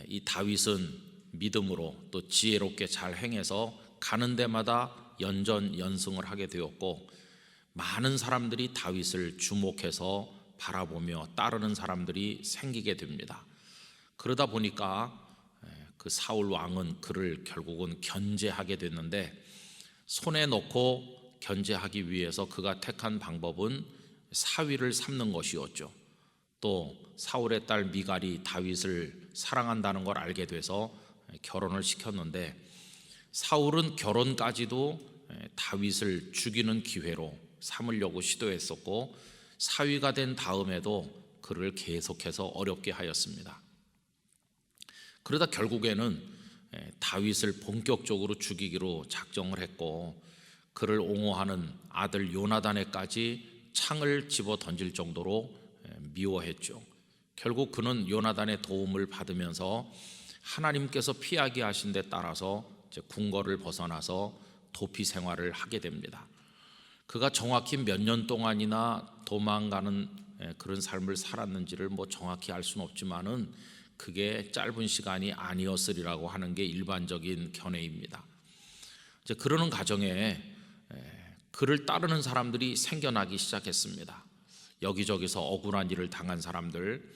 이 다윗은 믿음으로 또 지혜롭게 잘 행해서 가는 데마다 연전연승을 하게 되었고, 많은 사람들이 다윗을 주목해서 바라보며 따르는 사람들이 생기게 됩니다. 그러다 보니까 그 사울 왕은 그를 결국은 견제하게 됐는데, 손에 넣고 견제하기 위해서 그가 택한 방법은 사위를 삼는 것이었죠. 또 사울의 딸 미갈이 다윗을 사랑한다는 걸 알게 돼서 결혼을 시켰는데, 사울은 결혼까지도 다윗을 죽이는 기회로 삼으려고 시도했었고, 사위가 된 다음에도 그를 계속해서 어렵게 하였습니다. 그러다 결국에는 다윗을 본격적으로 죽이기로 작정을 했고, 그를 옹호하는 아들 요나단에까지 창을 집어 던질 정도로 미워했죠. 결국 그는 요나단의 도움을 받으면서 하나님께서 피하게 하신 데 따라서 이제 궁궐을 벗어나서 도피 생활을 하게 됩니다. 그가 정확히 몇 년 동안이나 도망가는 그런 삶을 살았는지를 정확히 알 수는 없지만은 그게 짧은 시간이 아니었으리라고 하는 게 일반적인 견해입니다. 이제 그러는 과정에 그를 따르는 사람들이 생겨나기 시작했습니다. 여기저기서 억울한 일을 당한 사람들,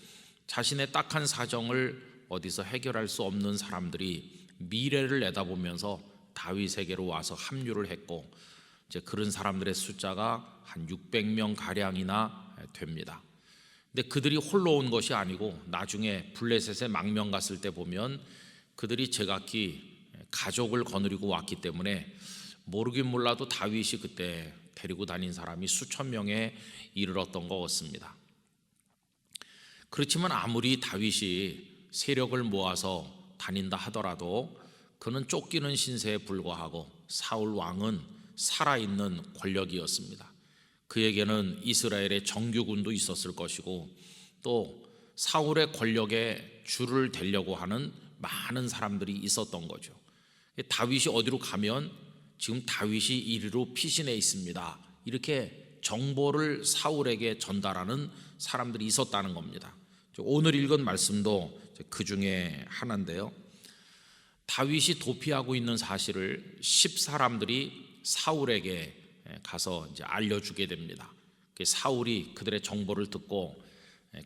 자신의 딱한 사정을 어디서 해결할 수 없는 사람들이 미래를 내다보면서 다윗에게로 와서 합류를 했고, 이제 그런 사람들의 숫자가 한 600명 가량이나 됩니다. 근데 그들이 홀로 온 것이 아니고 나중에 블레셋에 망명 갔을 때 보면 그들이 제각기 가족을 거느리고 왔기 때문에 모르긴 몰라도 다윗이 그때 데리고 다닌 사람이 수천 명에 이르렀던 것 같습니다. 그렇지만 아무리 다윗이 세력을 모아서 다닌다 하더라도 그는 쫓기는 신세에 불과하고 사울 왕은 살아있는 권력이었습니다. 그에게는 이스라엘의 정규군도 있었을 것이고, 또 사울의 권력에 줄을 대려고 하는 많은 사람들이 있었던 거죠. 다윗이 어디로 가면 지금 다윗이 이리로 피신해 있습니다, 이렇게 정보를 사울에게 전달하는 사람들이 있었다는 겁니다. 오늘 읽은 말씀도 그 중에 하나인데요, 다윗이 도피하고 있는 사실을 10사람들이 사울에게 가서 이제 알려주게 됩니다. 사울이 그들의 정보를 듣고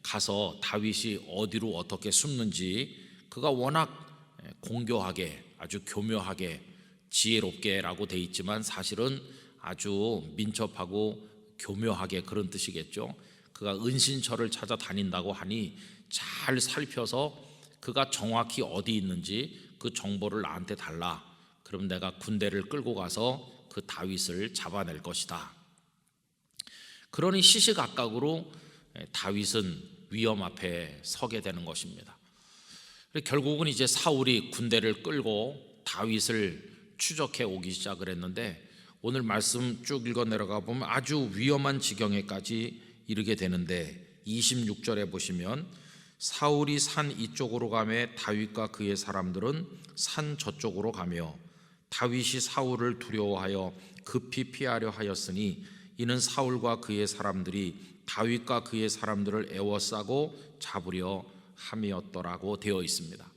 가서 다윗이 어디로 어떻게 숨는지 그가 워낙 공교하게 아주 교묘하게 지혜롭게라고 돼 있지만 사실은 아주 민첩하고 교묘하게 그런 뜻이겠죠. 그가 은신처를 찾아다닌다고 하니 잘 살펴서 그가 정확히 어디 있는지 그 정보를 나한테 달라. 그럼 내가 군대를 끌고 가서 그 다윗을 잡아낼 것이다. 그러니 시시각각으로 다윗은 위험 앞에 서게 되는 것입니다. 결국은 이제 사울이 군대를 끌고 다윗을 추적해 오기 시작을 했는데 오늘 말씀 쭉 읽어 내려가 보면 아주 위험한 지경에까지 이르게 되는데 26절에 보시면 사울이 산 이쪽으로 가매 다윗과 그의 사람들은 산 저쪽으로 가며 다윗이 사울을 두려워하여 급히 피하려 하였으니 이는 사울과 그의 사람들이 다윗과 그의 사람들을 에워싸고 잡으려 함이었더라고 되어 있습니다.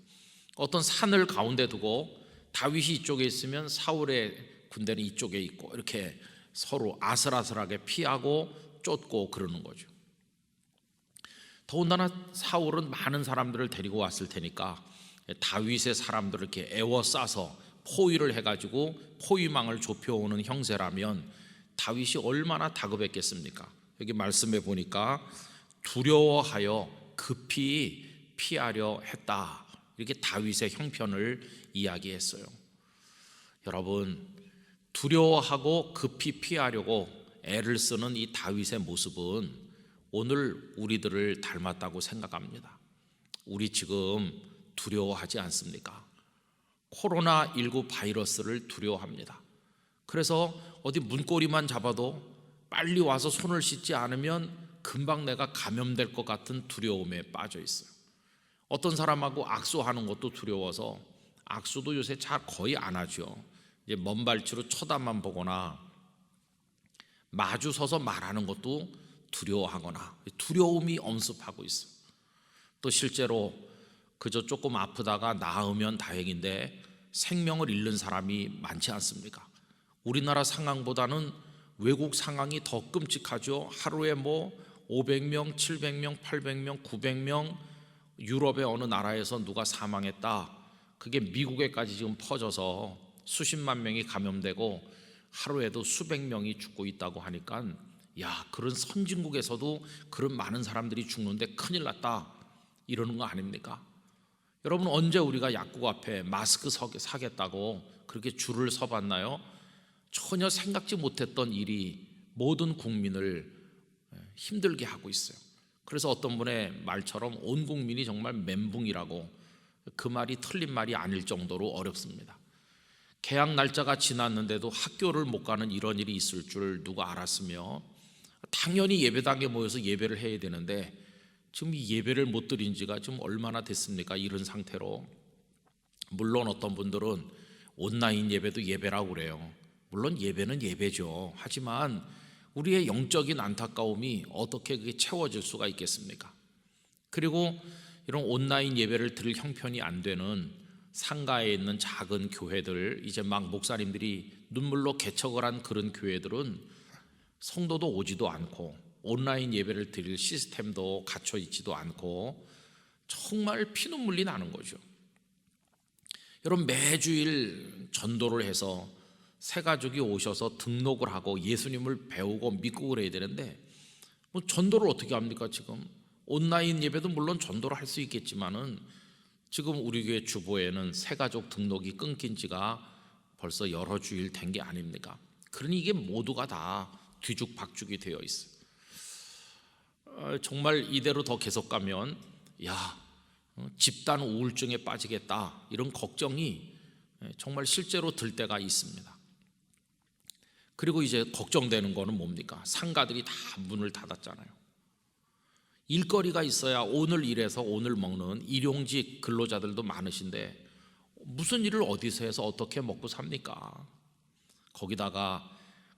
어떤 산을 가운데 두고 다윗이 이쪽에 있으면 사울의 군대는 이쪽에 있고 이렇게 서로 아슬아슬하게 피하고 쫓고 그러는 거죠. 더군다나 사울은 많은 사람들을 데리고 왔을 테니까 다윗의 사람들을 이렇게 에워싸서 포위를 해가지고 포위망을 좁혀오는 형세라면 다윗이 얼마나 다급했겠습니까? 여기 말씀에 보니까 두려워하여 급히 피하려 했다, 이렇게 다윗의 형편을 이야기했어요. 여러분, 두려워하고 급히 피하려고 애를 쓰는 이 다윗의 모습은 오늘 우리들을 닮았다고 생각합니다. 우리 지금 두려워하지 않습니까? 코로나19 바이러스를 두려워합니다. 그래서 어디 문고리만 잡아도 빨리 와서 손을 씻지 않으면 금방 내가 감염될 것 같은 두려움에 빠져 있어요. 어떤 사람하고 악수하는 것도 두려워서 악수도 요새 잘 거의 안 하죠. 이제 먼 발치로 쳐다만 보거나 마주 서서 말하는 것도 두려워하거나 두려움이 엄습하고 있어요. 또 실제로 그저 조금 아프다가 나으면 다행인데 생명을 잃는 사람이 많지 않습니까? 우리나라 상황보다는 외국 상황이 더 끔찍하죠. 하루에 500명, 700명, 800명, 900명, 유럽의 어느 나라에서 누가 사망했다, 그게 미국에까지 지금 퍼져서 수십만 명이 감염되고 하루에도 수백 명이 죽고 있다고 하니까 야, 그런 선진국에서도 그런 많은 사람들이 죽는데 큰일 났다, 이러는 거 아닙니까? 여러분, 언제 우리가 약국 앞에 마스크 사겠다고 그렇게 줄을 서봤나요? 전혀 생각지 못했던 일이 모든 국민을 힘들게 하고 있어요. 그래서 어떤 분의 말처럼 온 국민이 정말 멘붕이라고, 그 말이 틀린 말이 아닐 정도로 어렵습니다. 개학 날짜가 지났는데도 학교를 못 가는 이런 일이 있을 줄 누가 알았으며 당연히 예배당에 모여서 예배를 해야 되는데 지금 이 예배를 못 드린 지가 지금 얼마나 됐습니까? 이런 상태로. 물론 어떤 분들은 온라인 예배도 예배라고 그래요. 물론 예배는 예배죠. 하지만 우리의 영적인 안타까움이 어떻게 그게 채워질 수가 있겠습니까? 그리고 이런 온라인 예배를 드릴 형편이 안 되는 상가에 있는 작은 교회들, 이제 막 목사님들이 눈물로 개척을 한 그런 교회들은 성도도 오지도 않고 온라인 예배를 드릴 시스템도 갖춰 있지도 않고 정말 피눈물이 나는 거죠. 여러분, 매주일 전도를 해서 새 가족이 오셔서 등록을 하고 예수님을 배우고 믿고 그래야 되는데 전도를 어떻게 합니까? 지금 온라인 예배도 물론 전도를 할 수 있겠지만은 지금 우리 교회 주보에는 새 가족 등록이 끊긴 지가 벌써 여러 주일 된 게 아닙니까? 그러니 이게 모두가 다 뒤죽박죽이 되어 있어요. 정말 이대로 더 계속 가면 집단 우울증에 빠지겠다, 이런 걱정이 정말 실제로 들 때가 있습니다. 그리고 이제 걱정되는 거는 뭡니까? 상가들이 다 문을 닫았잖아요. 일거리가 있어야 오늘 일해서 오늘 먹는 일용직 근로자들도 많으신데 무슨 일을 어디서 해서 어떻게 먹고 삽니까? 거기다가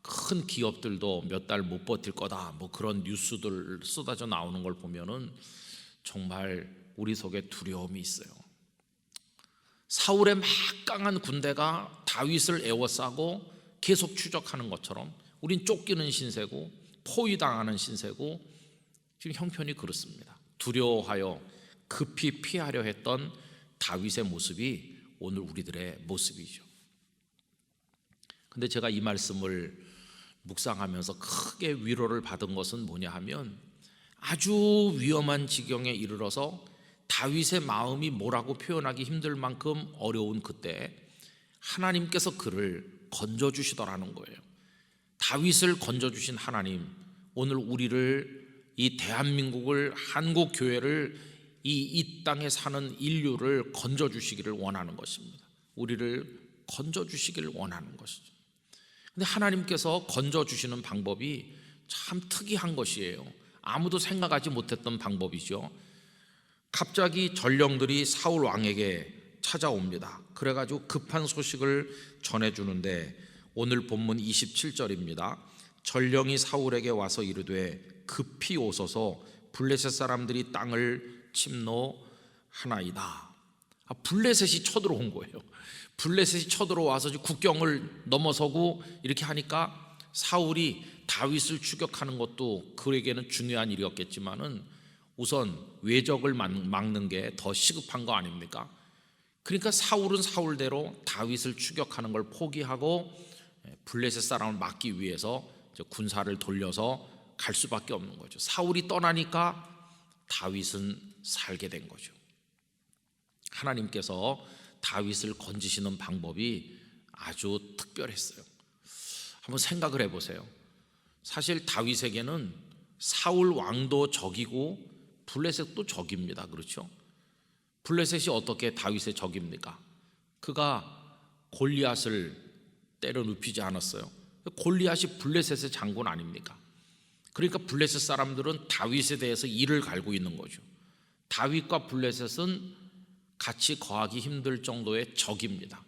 큰 기업들도 몇 달 못 버틸 거다, 그런 뉴스들 쏟아져 나오는 걸 보면은 정말 우리 속에 두려움이 있어요. 사울의 막강한 군대가 다윗을 에워싸고 계속 추적하는 것처럼 우린 쫓기는 신세고 포위당하는 신세고 지금 형편이 그렇습니다. 두려워하여 급히 피하려 했던 다윗의 모습이 오늘 우리들의 모습이죠. 근데 제가 이 말씀을 묵상하면서 크게 위로를 받은 것은 뭐냐 하면, 아주 위험한 지경에 이르러서 다윗의 마음이 뭐라고 표현하기 힘들 만큼 어려운 그때 하나님께서 그를 건져주시더라는 거예요. 다윗을 건져주신 하나님, 오늘 우리를, 이 대한민국을, 한국교회를, 이 땅에 사는 인류를 건져주시기를 원하는 것입니다. 우리를 건져주시기를 원하는 것이죠. 근데 하나님께서 건져주시는 방법이 참 특이한 것이에요. 아무도 생각하지 못했던 방법이죠. 갑자기 전령들이 사울 왕에게 찾아옵니다. 그래가지고 급한 소식을 전해주는데, 오늘 본문 27절입니다. 전령이 사울에게 와서 이르되 급히 오소서 블레셋 사람들이 땅을 침노하나이다. 블레셋이 쳐들어온 거예요. 블레셋이 쳐들어와서 국경을 넘어서고 이렇게 하니까 사울이 다윗을 추격하는 것도 그에게는 중요한 일이었겠지만은 우선 외적을 막는 게 더 시급한 거 아닙니까? 그러니까 사울은 사울대로 다윗을 추격하는 걸 포기하고 블레셋 사람을 막기 위해서 군사를 돌려서 갈 수밖에 없는 거죠. 사울이 떠나니까 다윗은 살게 된 거죠. 하나님께서 다윗을 건지시는 방법이 아주 특별했어요. 한번 생각을 해보세요. 사실 다윗에게는 사울 왕도 적이고 블레셋도 적입니다. 그렇죠? 블레셋이 어떻게 다윗의 적입니까? 그가 골리앗을 때려 눕히지 않았어요. 골리앗이 블레셋의 장군 아닙니까? 그러니까 블레셋 사람들은 다윗에 대해서 이를 갈고 있는 거죠. 다윗과 블레셋은 같이 거하기 힘들 정도의 적입니다.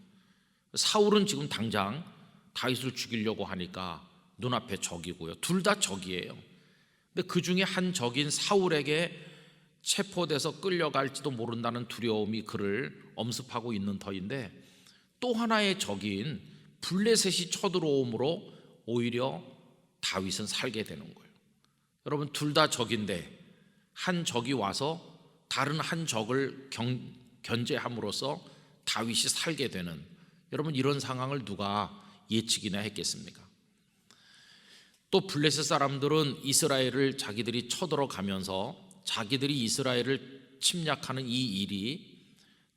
사울은 지금 당장 다윗을 죽이려고 하니까 눈앞에 적이고요. 둘 다 적이에요. 근데 그 중에 한 적인 사울에게 체포돼서 끌려갈지도 모른다는 두려움이 그를 엄습하고 있는 터인데, 또 하나의 적인 블레셋이 쳐들어옴으로 오히려 다윗은 살게 되는 거예요. 여러분, 둘 다 적인데 한 적이 와서 다른 한 적을 견제함으로써 다윗이 살게 되는, 여러분, 이런 상황을 누가 예측이나 했겠습니까? 또 블레셋 사람들은 이스라엘을 자기들이 쳐들어가면서 자기들이 이스라엘을 침략하는 이 일이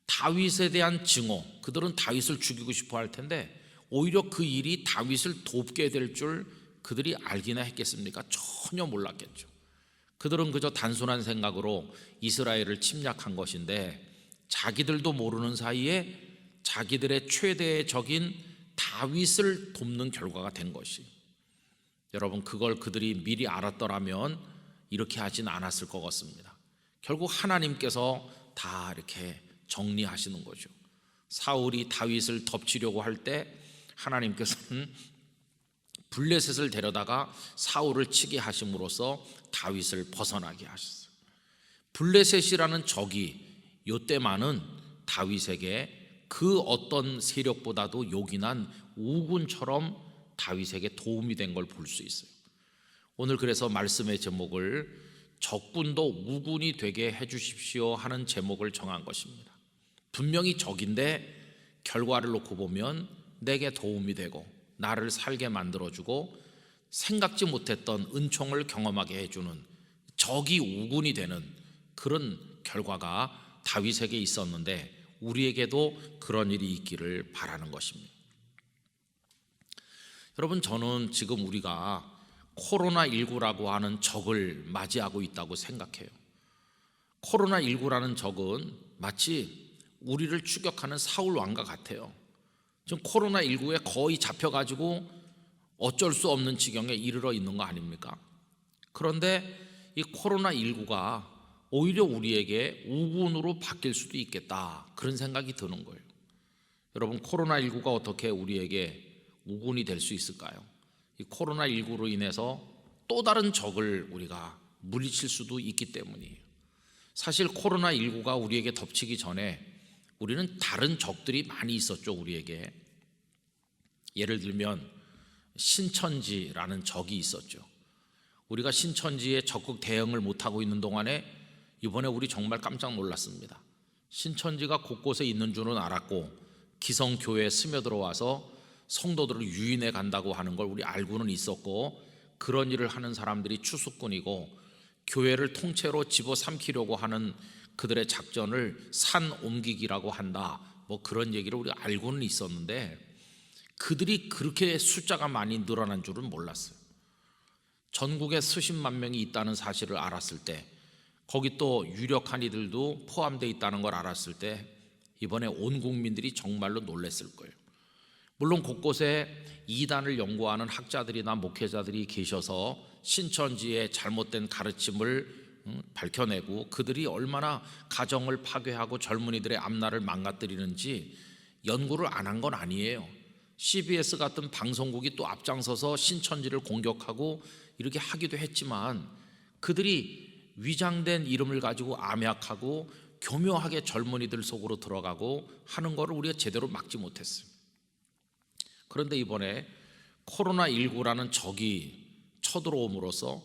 다윗에 대한 증오, 그들은 다윗을 죽이고 싶어 할 텐데 오히려 그 일이 다윗을 돕게 될 줄 그들이 알기나 했겠습니까? 전혀 몰랐겠죠. 그들은 그저 단순한 생각으로 이스라엘을 침략한 것인데 자기들도 모르는 사이에 자기들의 최대의 적인 다윗을 돕는 결과가 된 것이, 여러분, 그걸 그들이 미리 알았더라면 이렇게 하진 않았을 것 같습니다. 결국 하나님께서 다 이렇게 정리하시는 거죠. 사울이 다윗을 덮치려고 할 때 하나님께서는 블레셋을 데려다가 사울을 치게 하심으로써 다윗을 벗어나게 하셨어요. 블레셋이라는 적이 이때만은 다윗에게 그 어떤 세력보다도 요긴한 우군처럼 다윗에게 도움이 된 걸 볼 수 있어요. 오늘 그래서 말씀의 제목을 적군도 우군이 되게 해주십시오 하는 제목을 정한 것입니다. 분명히 적인데 결과를 놓고 보면 내게 도움이 되고 나를 살게 만들어주고 생각지 못했던 은총을 경험하게 해주는, 적이 우군이 되는 그런 결과가 다윗에게 있었는데 우리에게도 그런 일이 있기를 바라는 것입니다. 여러분, 저는 지금 우리가 코로나19라고 하는 적을 맞이하고 있다고 생각해요. 코로나19라는 적은 마치 우리를 추격하는 사울 왕과 같아요. 지금 코로나19에 거의 잡혀가지고 어쩔 수 없는 지경에 이르러 있는 거 아닙니까? 그런데 이 코로나19가 오히려 우리에게 우군으로 바뀔 수도 있겠다, 그런 생각이 드는 거예요. 여러분, 코로나19가 어떻게 우리에게 우군이 될 수 있을까요? 이 코로나19로 인해서 또 다른 적을 우리가 물리칠 수도 있기 때문이에요. 사실 코로나19가 우리에게 덮치기 전에 우리는 다른 적들이 많이 있었죠. 우리에게 예를 들면 신천지라는 적이 있었죠. 우리가 신천지에 적극 대응을 못하고 있는 동안에 이번에 우리 정말 깜짝 놀랐습니다. 신천지가 곳곳에 있는 줄은 알았고 기성교회에 스며들어와서 성도들을 유인해 간다고 하는 걸 우리 알고는 있었고, 그런 일을 하는 사람들이 추수꾼이고 교회를 통째로 집어삼키려고 하는 그들의 작전을 산 옮기기라고 한다, 뭐 그런 얘기를 우리가 알고는 있었는데 그들이 그렇게 숫자가 많이 늘어난 줄은 몰랐어요. 전국에 수십만 명이 있다는 사실을 알았을 때, 거기 또 유력한 이들도 포함되어 있다는 걸 알았을 때 이번에 온 국민들이 정말로 놀랐을 거예요. 물론 곳곳에 이단을 연구하는 학자들이나 목회자들이 계셔서 신천지의 잘못된 가르침을 밝혀내고 그들이 얼마나 가정을 파괴하고 젊은이들의 앞날을 망가뜨리는지 연구를 안 한 건 아니에요. CBS 같은 방송국이 또 앞장서서 신천지를 공격하고 이렇게 하기도 했지만 그들이 위장된 이름을 가지고 암약하고 교묘하게 젊은이들 속으로 들어가고 하는 것을 우리가 제대로 막지 못했어요. 그런데 이번에 코로나19라는 적이 쳐들어옴으로써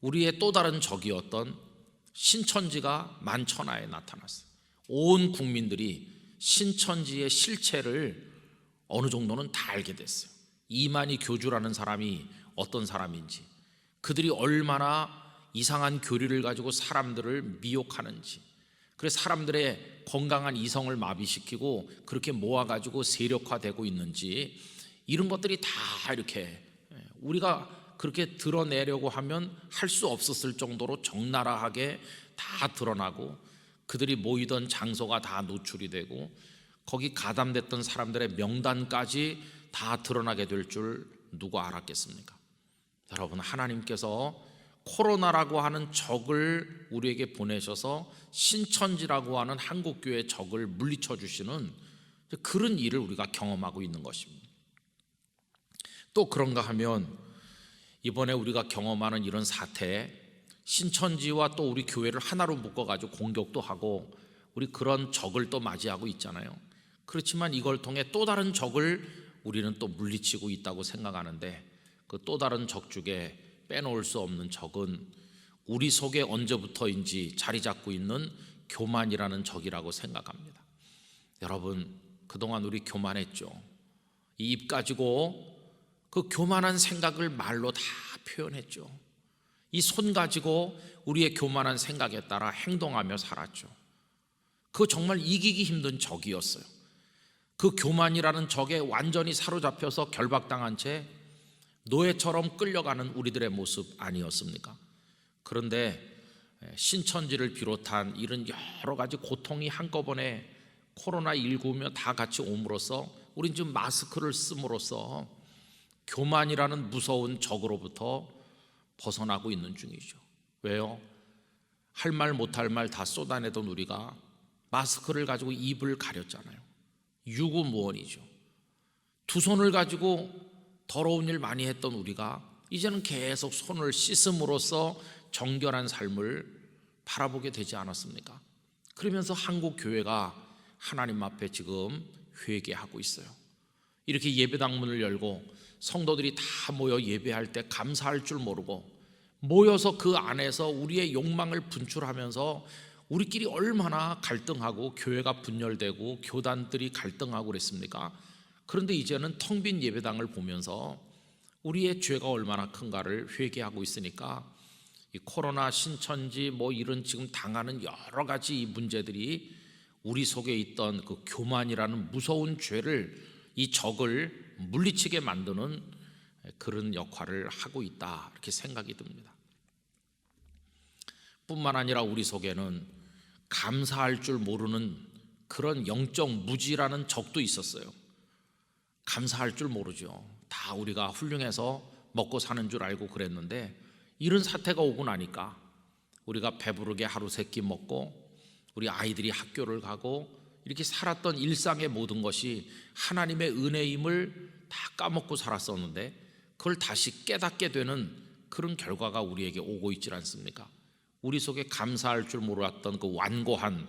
우리의 또 다른 적이었던 신천지가 만천하에 나타났어요. 온 국민들이 신천지의 실체를 어느 정도는 다 알게 됐어요. 이만희 교주라는 사람이 어떤 사람인지, 그들이 얼마나 이상한 교리를 가지고 사람들을 미혹하는지, 그래서 사람들의 건강한 이성을 마비시키고 그렇게 모아가지고 세력화되고 있는지, 이런 것들이 다 이렇게 우리가 그렇게 드러내려고 하면 할 수 없었을 정도로 적나라하게 다 드러나고 그들이 모이던 장소가 다 노출이 되고 거기 가담됐던 사람들의 명단까지 다 드러나게 될 줄 누가 알았겠습니까? 여러분, 하나님께서 코로나라고 하는 적을 우리에게 보내셔서 신천지라고 하는 한국교회의 적을 물리쳐 주시는 그런 일을 우리가 경험하고 있는 것입니다. 또 그런가 하면 이번에 우리가 경험하는 이런 사태, 신천지와 또 우리 교회를 하나로 묶어가지고 공격도 하고 우리 그런 적을 또 맞이하고 있잖아요. 그렇지만 이걸 통해 또 다른 적을 우리는 또 물리치고 있다고 생각하는데, 그 또 다른 적 중에 빼놓을 수 없는 적은 우리 속에 언제부터인지 자리 잡고 있는 교만이라는 적이라고 생각합니다. 여러분, 그동안 우리 교만했죠. 이 입 가지고 그 교만한 생각을 말로 다 표현했죠. 이 손 가지고 우리의 교만한 생각에 따라 행동하며 살았죠. 그거 정말 이기기 힘든 적이었어요. 그 교만이라는 적에 완전히 사로잡혀서 결박당한 채 노예처럼 끌려가는 우리들의 모습 아니었습니까? 그런데 신천지를 비롯한 이런 여러 가지 고통이 한꺼번에 코로나19며 다 같이 옴으로써 우린 지금 마스크를 씀으로써 교만이라는 무서운 적으로부터 벗어나고 있는 중이죠. 왜요? 할 말 못할 말 다 쏟아내던 우리가 마스크를 가지고 입을 가렸잖아요. 유구무원이죠. 두 손을 가지고 더러운 일 많이 했던 우리가 이제는 계속 손을 씻음으로써 정결한 삶을 바라보게 되지 않았습니까? 그러면서 한국 교회가 하나님 앞에 지금 회개하고 있어요. 이렇게 예배당 문을 열고 성도들이 다 모여 예배할 때 감사할 줄 모르고 모여서 그 안에서 우리의 욕망을 분출하면서 우리끼리 얼마나 갈등하고 교회가 분열되고 교단들이 갈등하고 그랬습니까? 그런데 이제는 텅 빈 예배당을 보면서 우리의 죄가 얼마나 큰가를 회개하고 있으니까 이 코로나, 신천지 뭐 이런 지금 당하는 여러 가지 이 문제들이 우리 속에 있던 그 교만이라는 무서운 죄를, 이 적을 물리치게 만드는 그런 역할을 하고 있다, 이렇게 생각이 듭니다. 뿐만 아니라 우리 속에는 감사할 줄 모르는 그런 영적 무지라는 적도 있었어요. 감사할 줄 모르죠. 다 우리가 훌륭해서 먹고 사는 줄 알고 그랬는데 이런 사태가 오고 나니까 우리가 배부르게 하루 세 끼 먹고 우리 아이들이 학교를 가고 이렇게 살았던 일상의 모든 것이 하나님의 은혜임을 다 까먹고 살았었는데 그걸 다시 깨닫게 되는 그런 결과가 우리에게 오고 있지 않습니까? 우리 속에 감사할 줄 몰랐던 그 완고한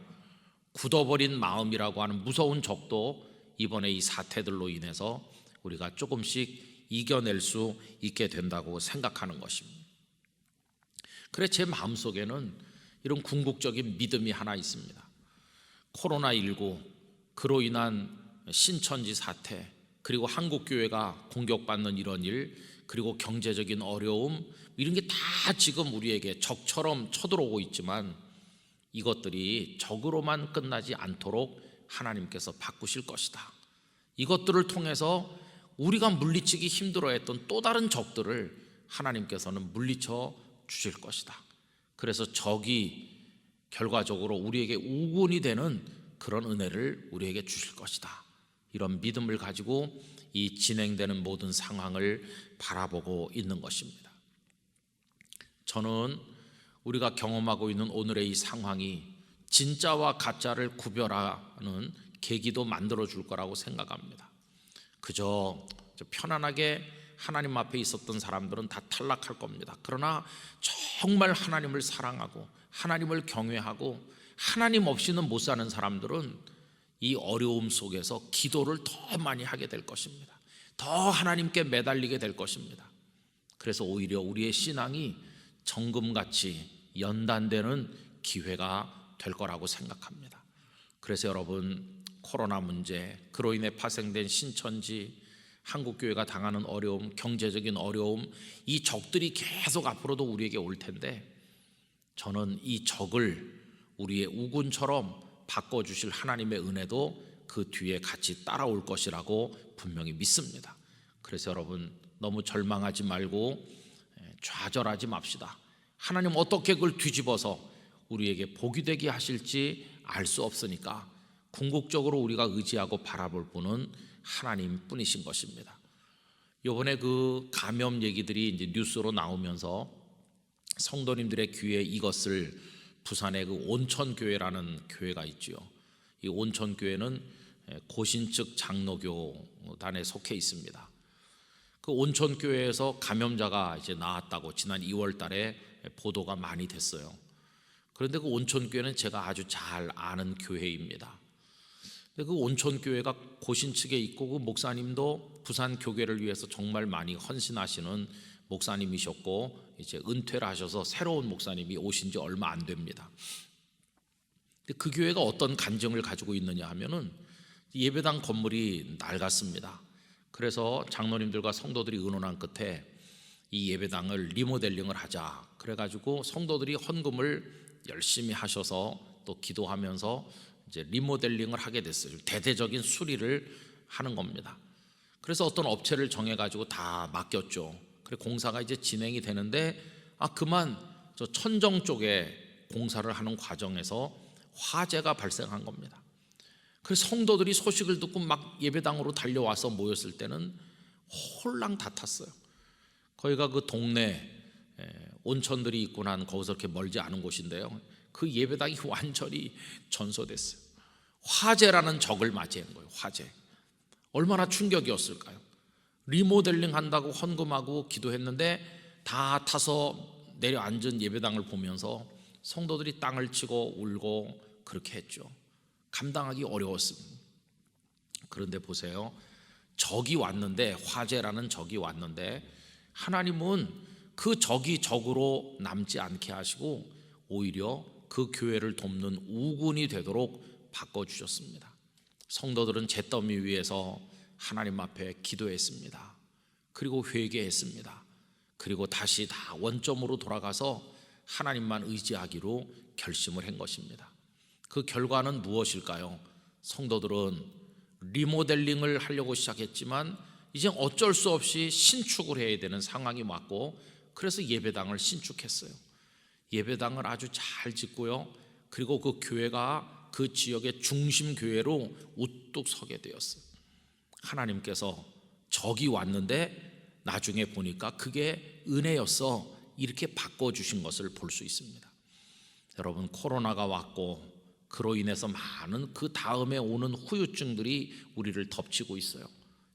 굳어버린 마음이라고 하는 무서운 적도 이번에 이 사태들로 인해서 우리가 조금씩 이겨낼 수 있게 된다고 생각하는 것입니다. 그래 제 마음속에는 이런 궁극적인 믿음이 하나 있습니다. 코로나19 그로 인한 신천지 사태, 그리고 한국교회가 공격받는 이런 일, 그리고 경제적인 어려움, 이런 게 다 지금 우리에게 적처럼 쳐들어오고 있지만 이것들이 적으로만 끝나지 않도록 하나님께서 바꾸실 것이다. 이것들을 통해서 우리가 물리치기 힘들어했던 또 다른 적들을 하나님께서는 물리쳐 주실 것이다. 그래서 적이 결과적으로 우리에게 우군이 되는 그런 은혜를 우리에게 주실 것이다. 이런 믿음을 가지고 이 진행되는 모든 상황을 바라보고 있는 것입니다. 저는 우리가 경험하고 있는 오늘의 이 상황이 진짜와 가짜를 구별하는 계기도 만들어 줄 거라고 생각합니다. 그저 편안하게 하나님 앞에 있었던 사람들은 다 탈락할 겁니다. 그러나 정말 하나님을 사랑하고 하나님을 경외하고 하나님 없이는 못 사는 사람들은 이 어려움 속에서 기도를 더 많이 하게 될 것입니다. 더 하나님께 매달리게 될 것입니다. 그래서 오히려 우리의 신앙이 정금같이 연단되는 기회가 될 거라고 생각합니다. 그래서 여러분, 코로나 문제, 그로 인해 파생된 신천지, 한국교회가 당하는 어려움, 경제적인 어려움, 이 적들이 계속 앞으로도 우리에게 올 텐데 저는 이 적을 우리의 우군처럼 바꿔주실 하나님의 은혜도 그 뒤에 같이 따라올 것이라고 분명히 믿습니다. 그래서 여러분, 너무 절망하지 말고 좌절하지 맙시다. 하나님 어떻게 그걸 뒤집어서 우리에게 복이 되게 하실지 알 수 없으니까 궁극적으로 우리가 의지하고 바라볼 분은 하나님 뿐이신 것입니다. 이번에 그 감염 얘기들이 이제 뉴스로 나오면서 성도님들의 귀에 이것을 부산의 그 온천교회라는 교회가 있지요. 이 온천교회는 고신측 장로교단에 속해 있습니다. 그 온천교회에서 감염자가 이제 나왔다고 지난 2월 달에 보도가 많이 됐어요. 그런데 그 온천교회는 제가 아주 잘 아는 교회입니다. 그 온천교회가 고신측에 있고 그 목사님도 부산 교회를 위해서 정말 많이 헌신하시는 목사님이셨고 이제 은퇴를 하셔서 새로운 목사님이 오신 지 얼마 안 됩니다. 근데 그 교회가 어떤 간증을 가지고 있느냐 하면은 예배당 건물이 낡았습니다. 그래서 장로님들과 성도들이 의논한 끝에 이 예배당을 리모델링을 하자. 그래가지고 성도들이 헌금을 열심히 하셔서 또 기도하면서 이제 리모델링을 하게 됐어요. 대대적인 수리를 하는 겁니다. 그래서 어떤 업체를 정해가지고 다 맡겼죠. 그래 공사가 이제 진행이 되는데 그만 저 천정 쪽에 공사를 하는 과정에서 화재가 발생한 겁니다. 그래서 성도들이 소식을 듣고 막 예배당으로 달려와서 모였을 때는 홀랑 다 탔어요. 거기가 그 동네 온천들이 있고 난 거기서 그렇게 멀지 않은 곳인데요. 그 예배당이 완전히 전소됐어요. 화재라는 적을 맞이한 거예요. 화재. 얼마나 충격이었을까요? 리모델링 한다고 헌금하고 기도했는데 다 타서 내려앉은 예배당을 보면서 성도들이 땅을 치고 울고 그렇게 했죠. 감당하기 어려웠습니다. 그런데 보세요. 적이 왔는데, 화재라는 적이 왔는데 하나님은 그 적이 적으로 남지 않게 하시고 오히려 그 교회를 돕는 우군이 되도록 바꿔주셨습니다. 성도들은 잿더미 위에서 하나님 앞에 기도했습니다. 그리고 회개했습니다. 그리고 다시 다 원점으로 돌아가서 하나님만 의지하기로 결심을 한 것입니다. 그 결과는 무엇일까요? 성도들은 리모델링을 하려고 시작했지만 이제 어쩔 수 없이 신축을 해야 되는 상황이 왔고, 그래서 예배당을 신축했어요. 예배당을 아주 잘 짓고요. 그리고 그 교회가 그 지역의 중심 교회로 우뚝 서게 되었어요. 하나님께서 적이 왔는데 나중에 보니까 그게 은혜였어, 이렇게 바꿔주신 것을 볼 수 있습니다. 여러분, 코로나가 왔고 그로 인해서 많은 그 다음에 오는 후유증들이 우리를 덮치고 있어요.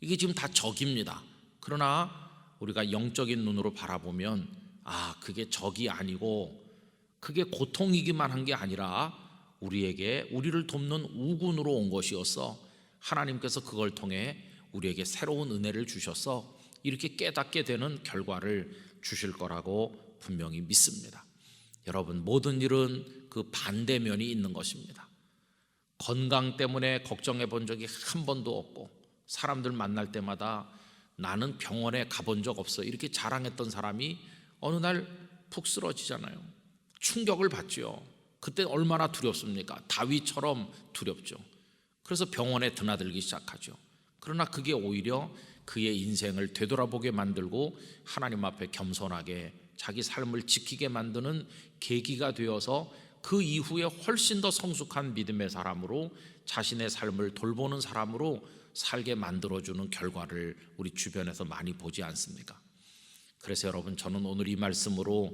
이게 지금 다 적입니다. 그러나 우리가 영적인 눈으로 바라보면 그게 적이 아니고 그게 고통이기만 한 게 아니라 우리를 돕는 우군으로 온 것이었어. 하나님께서 그걸 통해 우리에게 새로운 은혜를 주셔서 이렇게 깨닫게 되는 결과를 주실 거라고 분명히 믿습니다. 여러분, 모든 일은 그 반대면이 있는 것입니다. 건강 때문에 걱정해 본 적이 한 번도 없고 사람들 만날 때마다 나는 병원에 가본 적 없어 이렇게 자랑했던 사람이 어느 날 푹 쓰러지잖아요. 충격을 받죠. 그때 얼마나 두렵습니까? 다윗처럼 두렵죠. 그래서 병원에 드나들기 시작하죠. 그러나 그게 오히려 그의 인생을 되돌아보게 만들고 하나님 앞에 겸손하게 자기 삶을 지키게 만드는 계기가 되어서 그 이후에 훨씬 더 성숙한 믿음의 사람으로 자신의 삶을 돌보는 사람으로 살게 만들어주는 결과를 우리 주변에서 많이 보지 않습니까? 그래서 여러분, 저는 오늘 이 말씀으로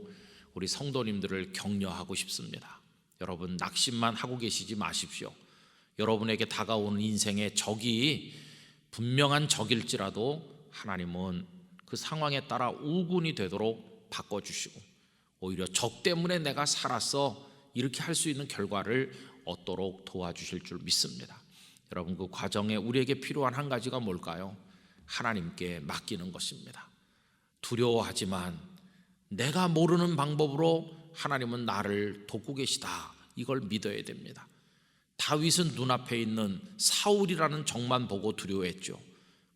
우리 성도님들을 격려하고 싶습니다. 여러분, 낙심만 하고 계시지 마십시오. 여러분에게 다가오는 인생의 적이 분명한 적일지라도 하나님은 그 상황에 따라 우군이 되도록 바꿔주시고 오히려 적 때문에 내가 살았어 이렇게 할 수 있는 결과를 얻도록 도와주실 줄 믿습니다. 여러분, 그 과정에 우리에게 필요한 한 가지가 뭘까요? 하나님께 맡기는 것입니다. 두려워하지만 내가 모르는 방법으로 하나님은 나를 돕고 계시다, 이걸 믿어야 됩니다. 다윗은 눈앞에 있는 사울이라는 적만 보고 두려워했죠.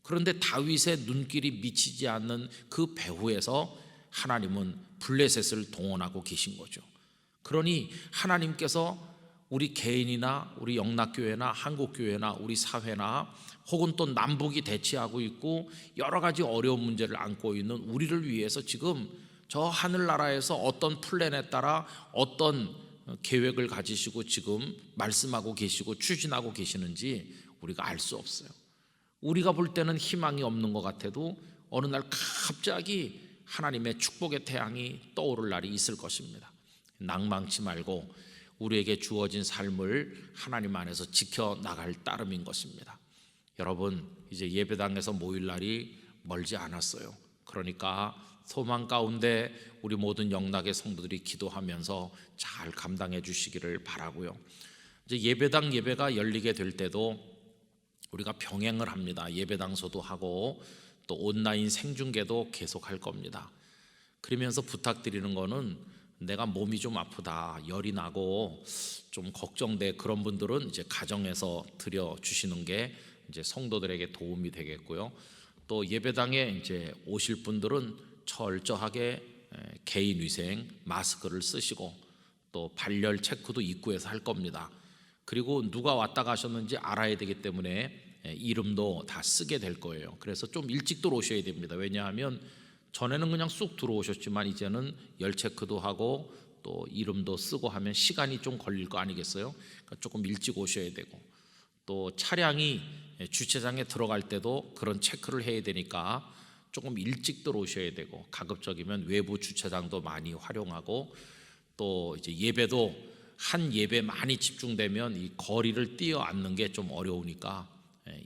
그런데 다윗의 눈길이 미치지 않는 그 배후에서 하나님은 블레셋을 동원하고 계신 거죠. 그러니 하나님께서 우리 개인이나 우리 영락교회나 한국교회나 우리 사회나 혹은 또 남북이 대치하고 있고 여러 가지 어려운 문제를 안고 있는 우리를 위해서 지금 저 하늘나라에서 어떤 플랜에 따라 어떤 계획을 가지시고 지금 말씀하고 계시고 추진하고 계시는지 우리가 알 수 없어요. 우리가 볼 때는 희망이 없는 것 같아도 어느 날 갑자기 하나님의 축복의 태양이 떠오를 날이 있을 것입니다. 낭망치 말고 우리에게 주어진 삶을 하나님 안에서 지켜나갈 따름인 것입니다. 여러분, 이제 예배당에서 모일 날이 멀지 않았어요. 그러니까 소망 가운데 우리 모든 영락의 성도들이 기도하면서 잘 감당해 주시기를 바라고요. 이제 예배당 예배가 열리게 될 때도 우리가 병행을 합니다. 예배당서도 하고 또 온라인 생중계도 계속할 겁니다. 그러면서 부탁드리는 거는 내가 몸이 좀 아프다, 열이 나고 좀 걱정돼, 그런 분들은 이제 가정에서 드려 주시는 게 이제 성도들에게 도움이 되겠고요. 또 예배당에 이제 오실 분들은 철저하게 개인 위생 마스크를 쓰시고 또 발열 체크도 입구에서 할 겁니다. 그리고 누가 왔다 가셨는지 알아야 되기 때문에 이름도 다 쓰게 될 거예요. 그래서 좀 일찍 들어오셔야 됩니다. 왜냐하면 전에는 그냥 쑥 들어오셨지만 이제는 열 체크도 하고 또 이름도 쓰고 하면 시간이 좀 걸릴 거 아니겠어요? 그러니까 조금 일찍 오셔야 되고 또 차량이 주차장에 들어갈 때도 그런 체크를 해야 되니까 조금 일찍 들어오셔야 되고 가급적이면 외부 주차장도 많이 활용하고 또 이제 예배도 한 예배 많이 집중되면 이 거리를 뛰어앉는 게 좀 어려우니까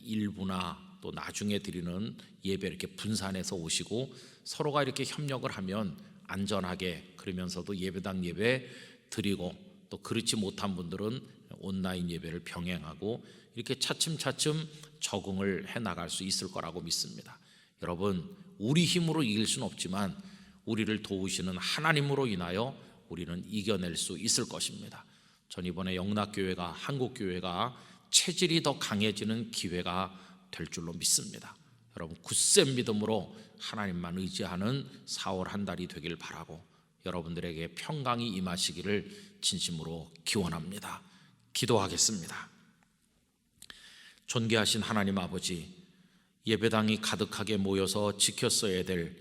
일부나 또 나중에 드리는 예배 이렇게 분산해서 오시고 서로가 이렇게 협력을 하면 안전하게 그러면서도 예배당 예배 드리고 또 그렇지 못한 분들은 온라인 예배를 병행하고 이렇게 차츰차츰 적응을 해 나갈 수 있을 거라고 믿습니다. 여러분, 우리 힘으로 이길 수는 없지만 우리를 도우시는 하나님으로 인하여 우리는 이겨낼 수 있을 것입니다. 전 이번에 영락교회가 한국교회가 체질이 더 강해지는 기회가 될 줄로 믿습니다. 여러분, 굳센 믿음으로 하나님만 의지하는 4월 한 달이 되길 바라고 여러분들에게 평강이 임하시기를 진심으로 기원합니다. 기도하겠습니다. 존귀하신 하나님 아버지, 예배당이 가득하게 모여서 지켰어야 될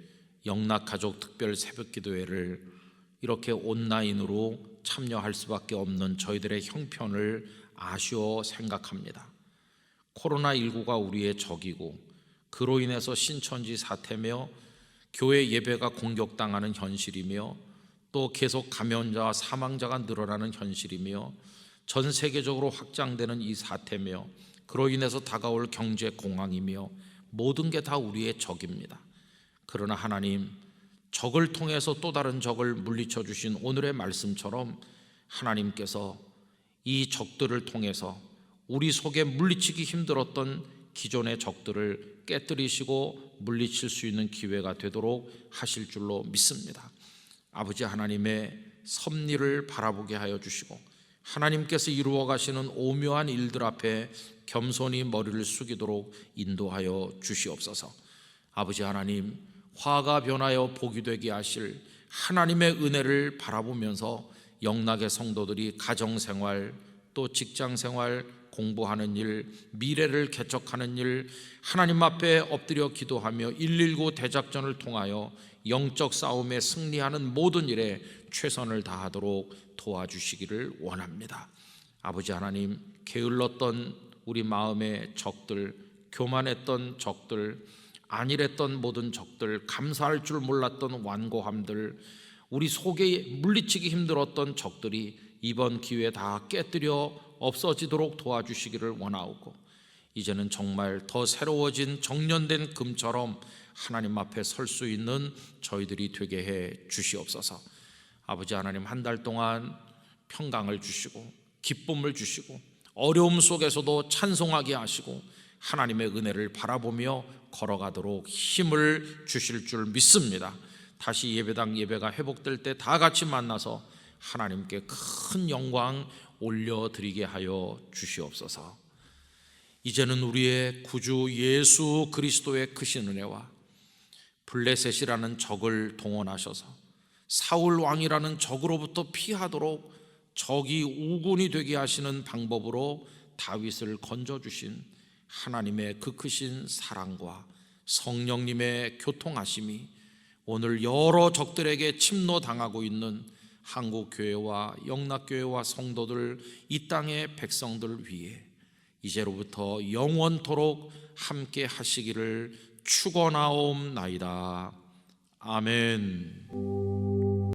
영락가족 특별 새벽기도회를 이렇게 온라인으로 참여할 수밖에 없는 저희들의 형편을 아쉬워 생각합니다. 코로나19가 우리의 적이고 그로 인해서 신천지 사태며 교회 예배가 공격당하는 현실이며 또 계속 감염자와 사망자가 늘어나는 현실이며 전 세계적으로 확장되는 이 사태며 그로 인해서 다가올 경제 공황이며 모든 게 다 우리의 적입니다. 그러나 하나님, 적을 통해서 또 다른 적을 물리쳐 주신 오늘의 말씀처럼 하나님께서 이 적들을 통해서 우리 속에 물리치기 힘들었던 기존의 적들을 깨뜨리시고 물리칠 수 있는 기회가 되도록 하실 줄로 믿습니다. 아버지 하나님의 섭리를 바라보게 하여 주시고 하나님께서 이루어 가시는 오묘한 일들 앞에 겸손히 머리를 숙이도록 인도하여 주시옵소서. 아버지 하나님, 화가 변하여 복이 되게 하실 하나님의 은혜를 바라보면서 영락의 성도들이 가정생활, 또 직장생활, 공부하는 일, 미래를 개척하는 일, 하나님 앞에 엎드려 기도하며 119 대작전을 통하여 영적 싸움에 승리하는 모든 일에 최선을 다하도록 도와주시기를 원합니다. 아버지 하나님, 게을렀던 우리 마음의 적들, 교만했던 적들, 안일했던 모든 적들, 감사할 줄 몰랐던 완고함들, 우리 속에 물리치기 힘들었던 적들이 이번 기회에 다 깨뜨려 없어지도록 도와주시기를 원하오고, 이제는 정말 더 새로워진 정련된 금처럼 하나님 앞에 설 수 있는 저희들이 되게 해 주시옵소서. 아버지 하나님, 한 달 동안 평강을 주시고 기쁨을 주시고 어려움 속에서도 찬송하게 하시고 하나님의 은혜를 바라보며 걸어가도록 힘을 주실 줄 믿습니다. 다시 예배당 예배가 회복될 때 다 같이 만나서 하나님께 큰 영광 올려드리게 하여 주시옵소서. 이제는 우리의 구주 예수 그리스도의 크신 은혜와 블레셋이라는 적을 동원하셔서 사울 왕이라는 적으로부터 피하도록 적이 우군이 되게 하시는 방법으로 다윗을 건져주신 하나님의 그 크신 사랑과 성령님의 교통하심이 오늘 여러 적들에게 침노당하고 있는 한국교회와 영락교회와 성도들, 이 땅의 백성들 위해 이제로부터 영원토록 함께 하시기를 축원하옵나이다. 아멘.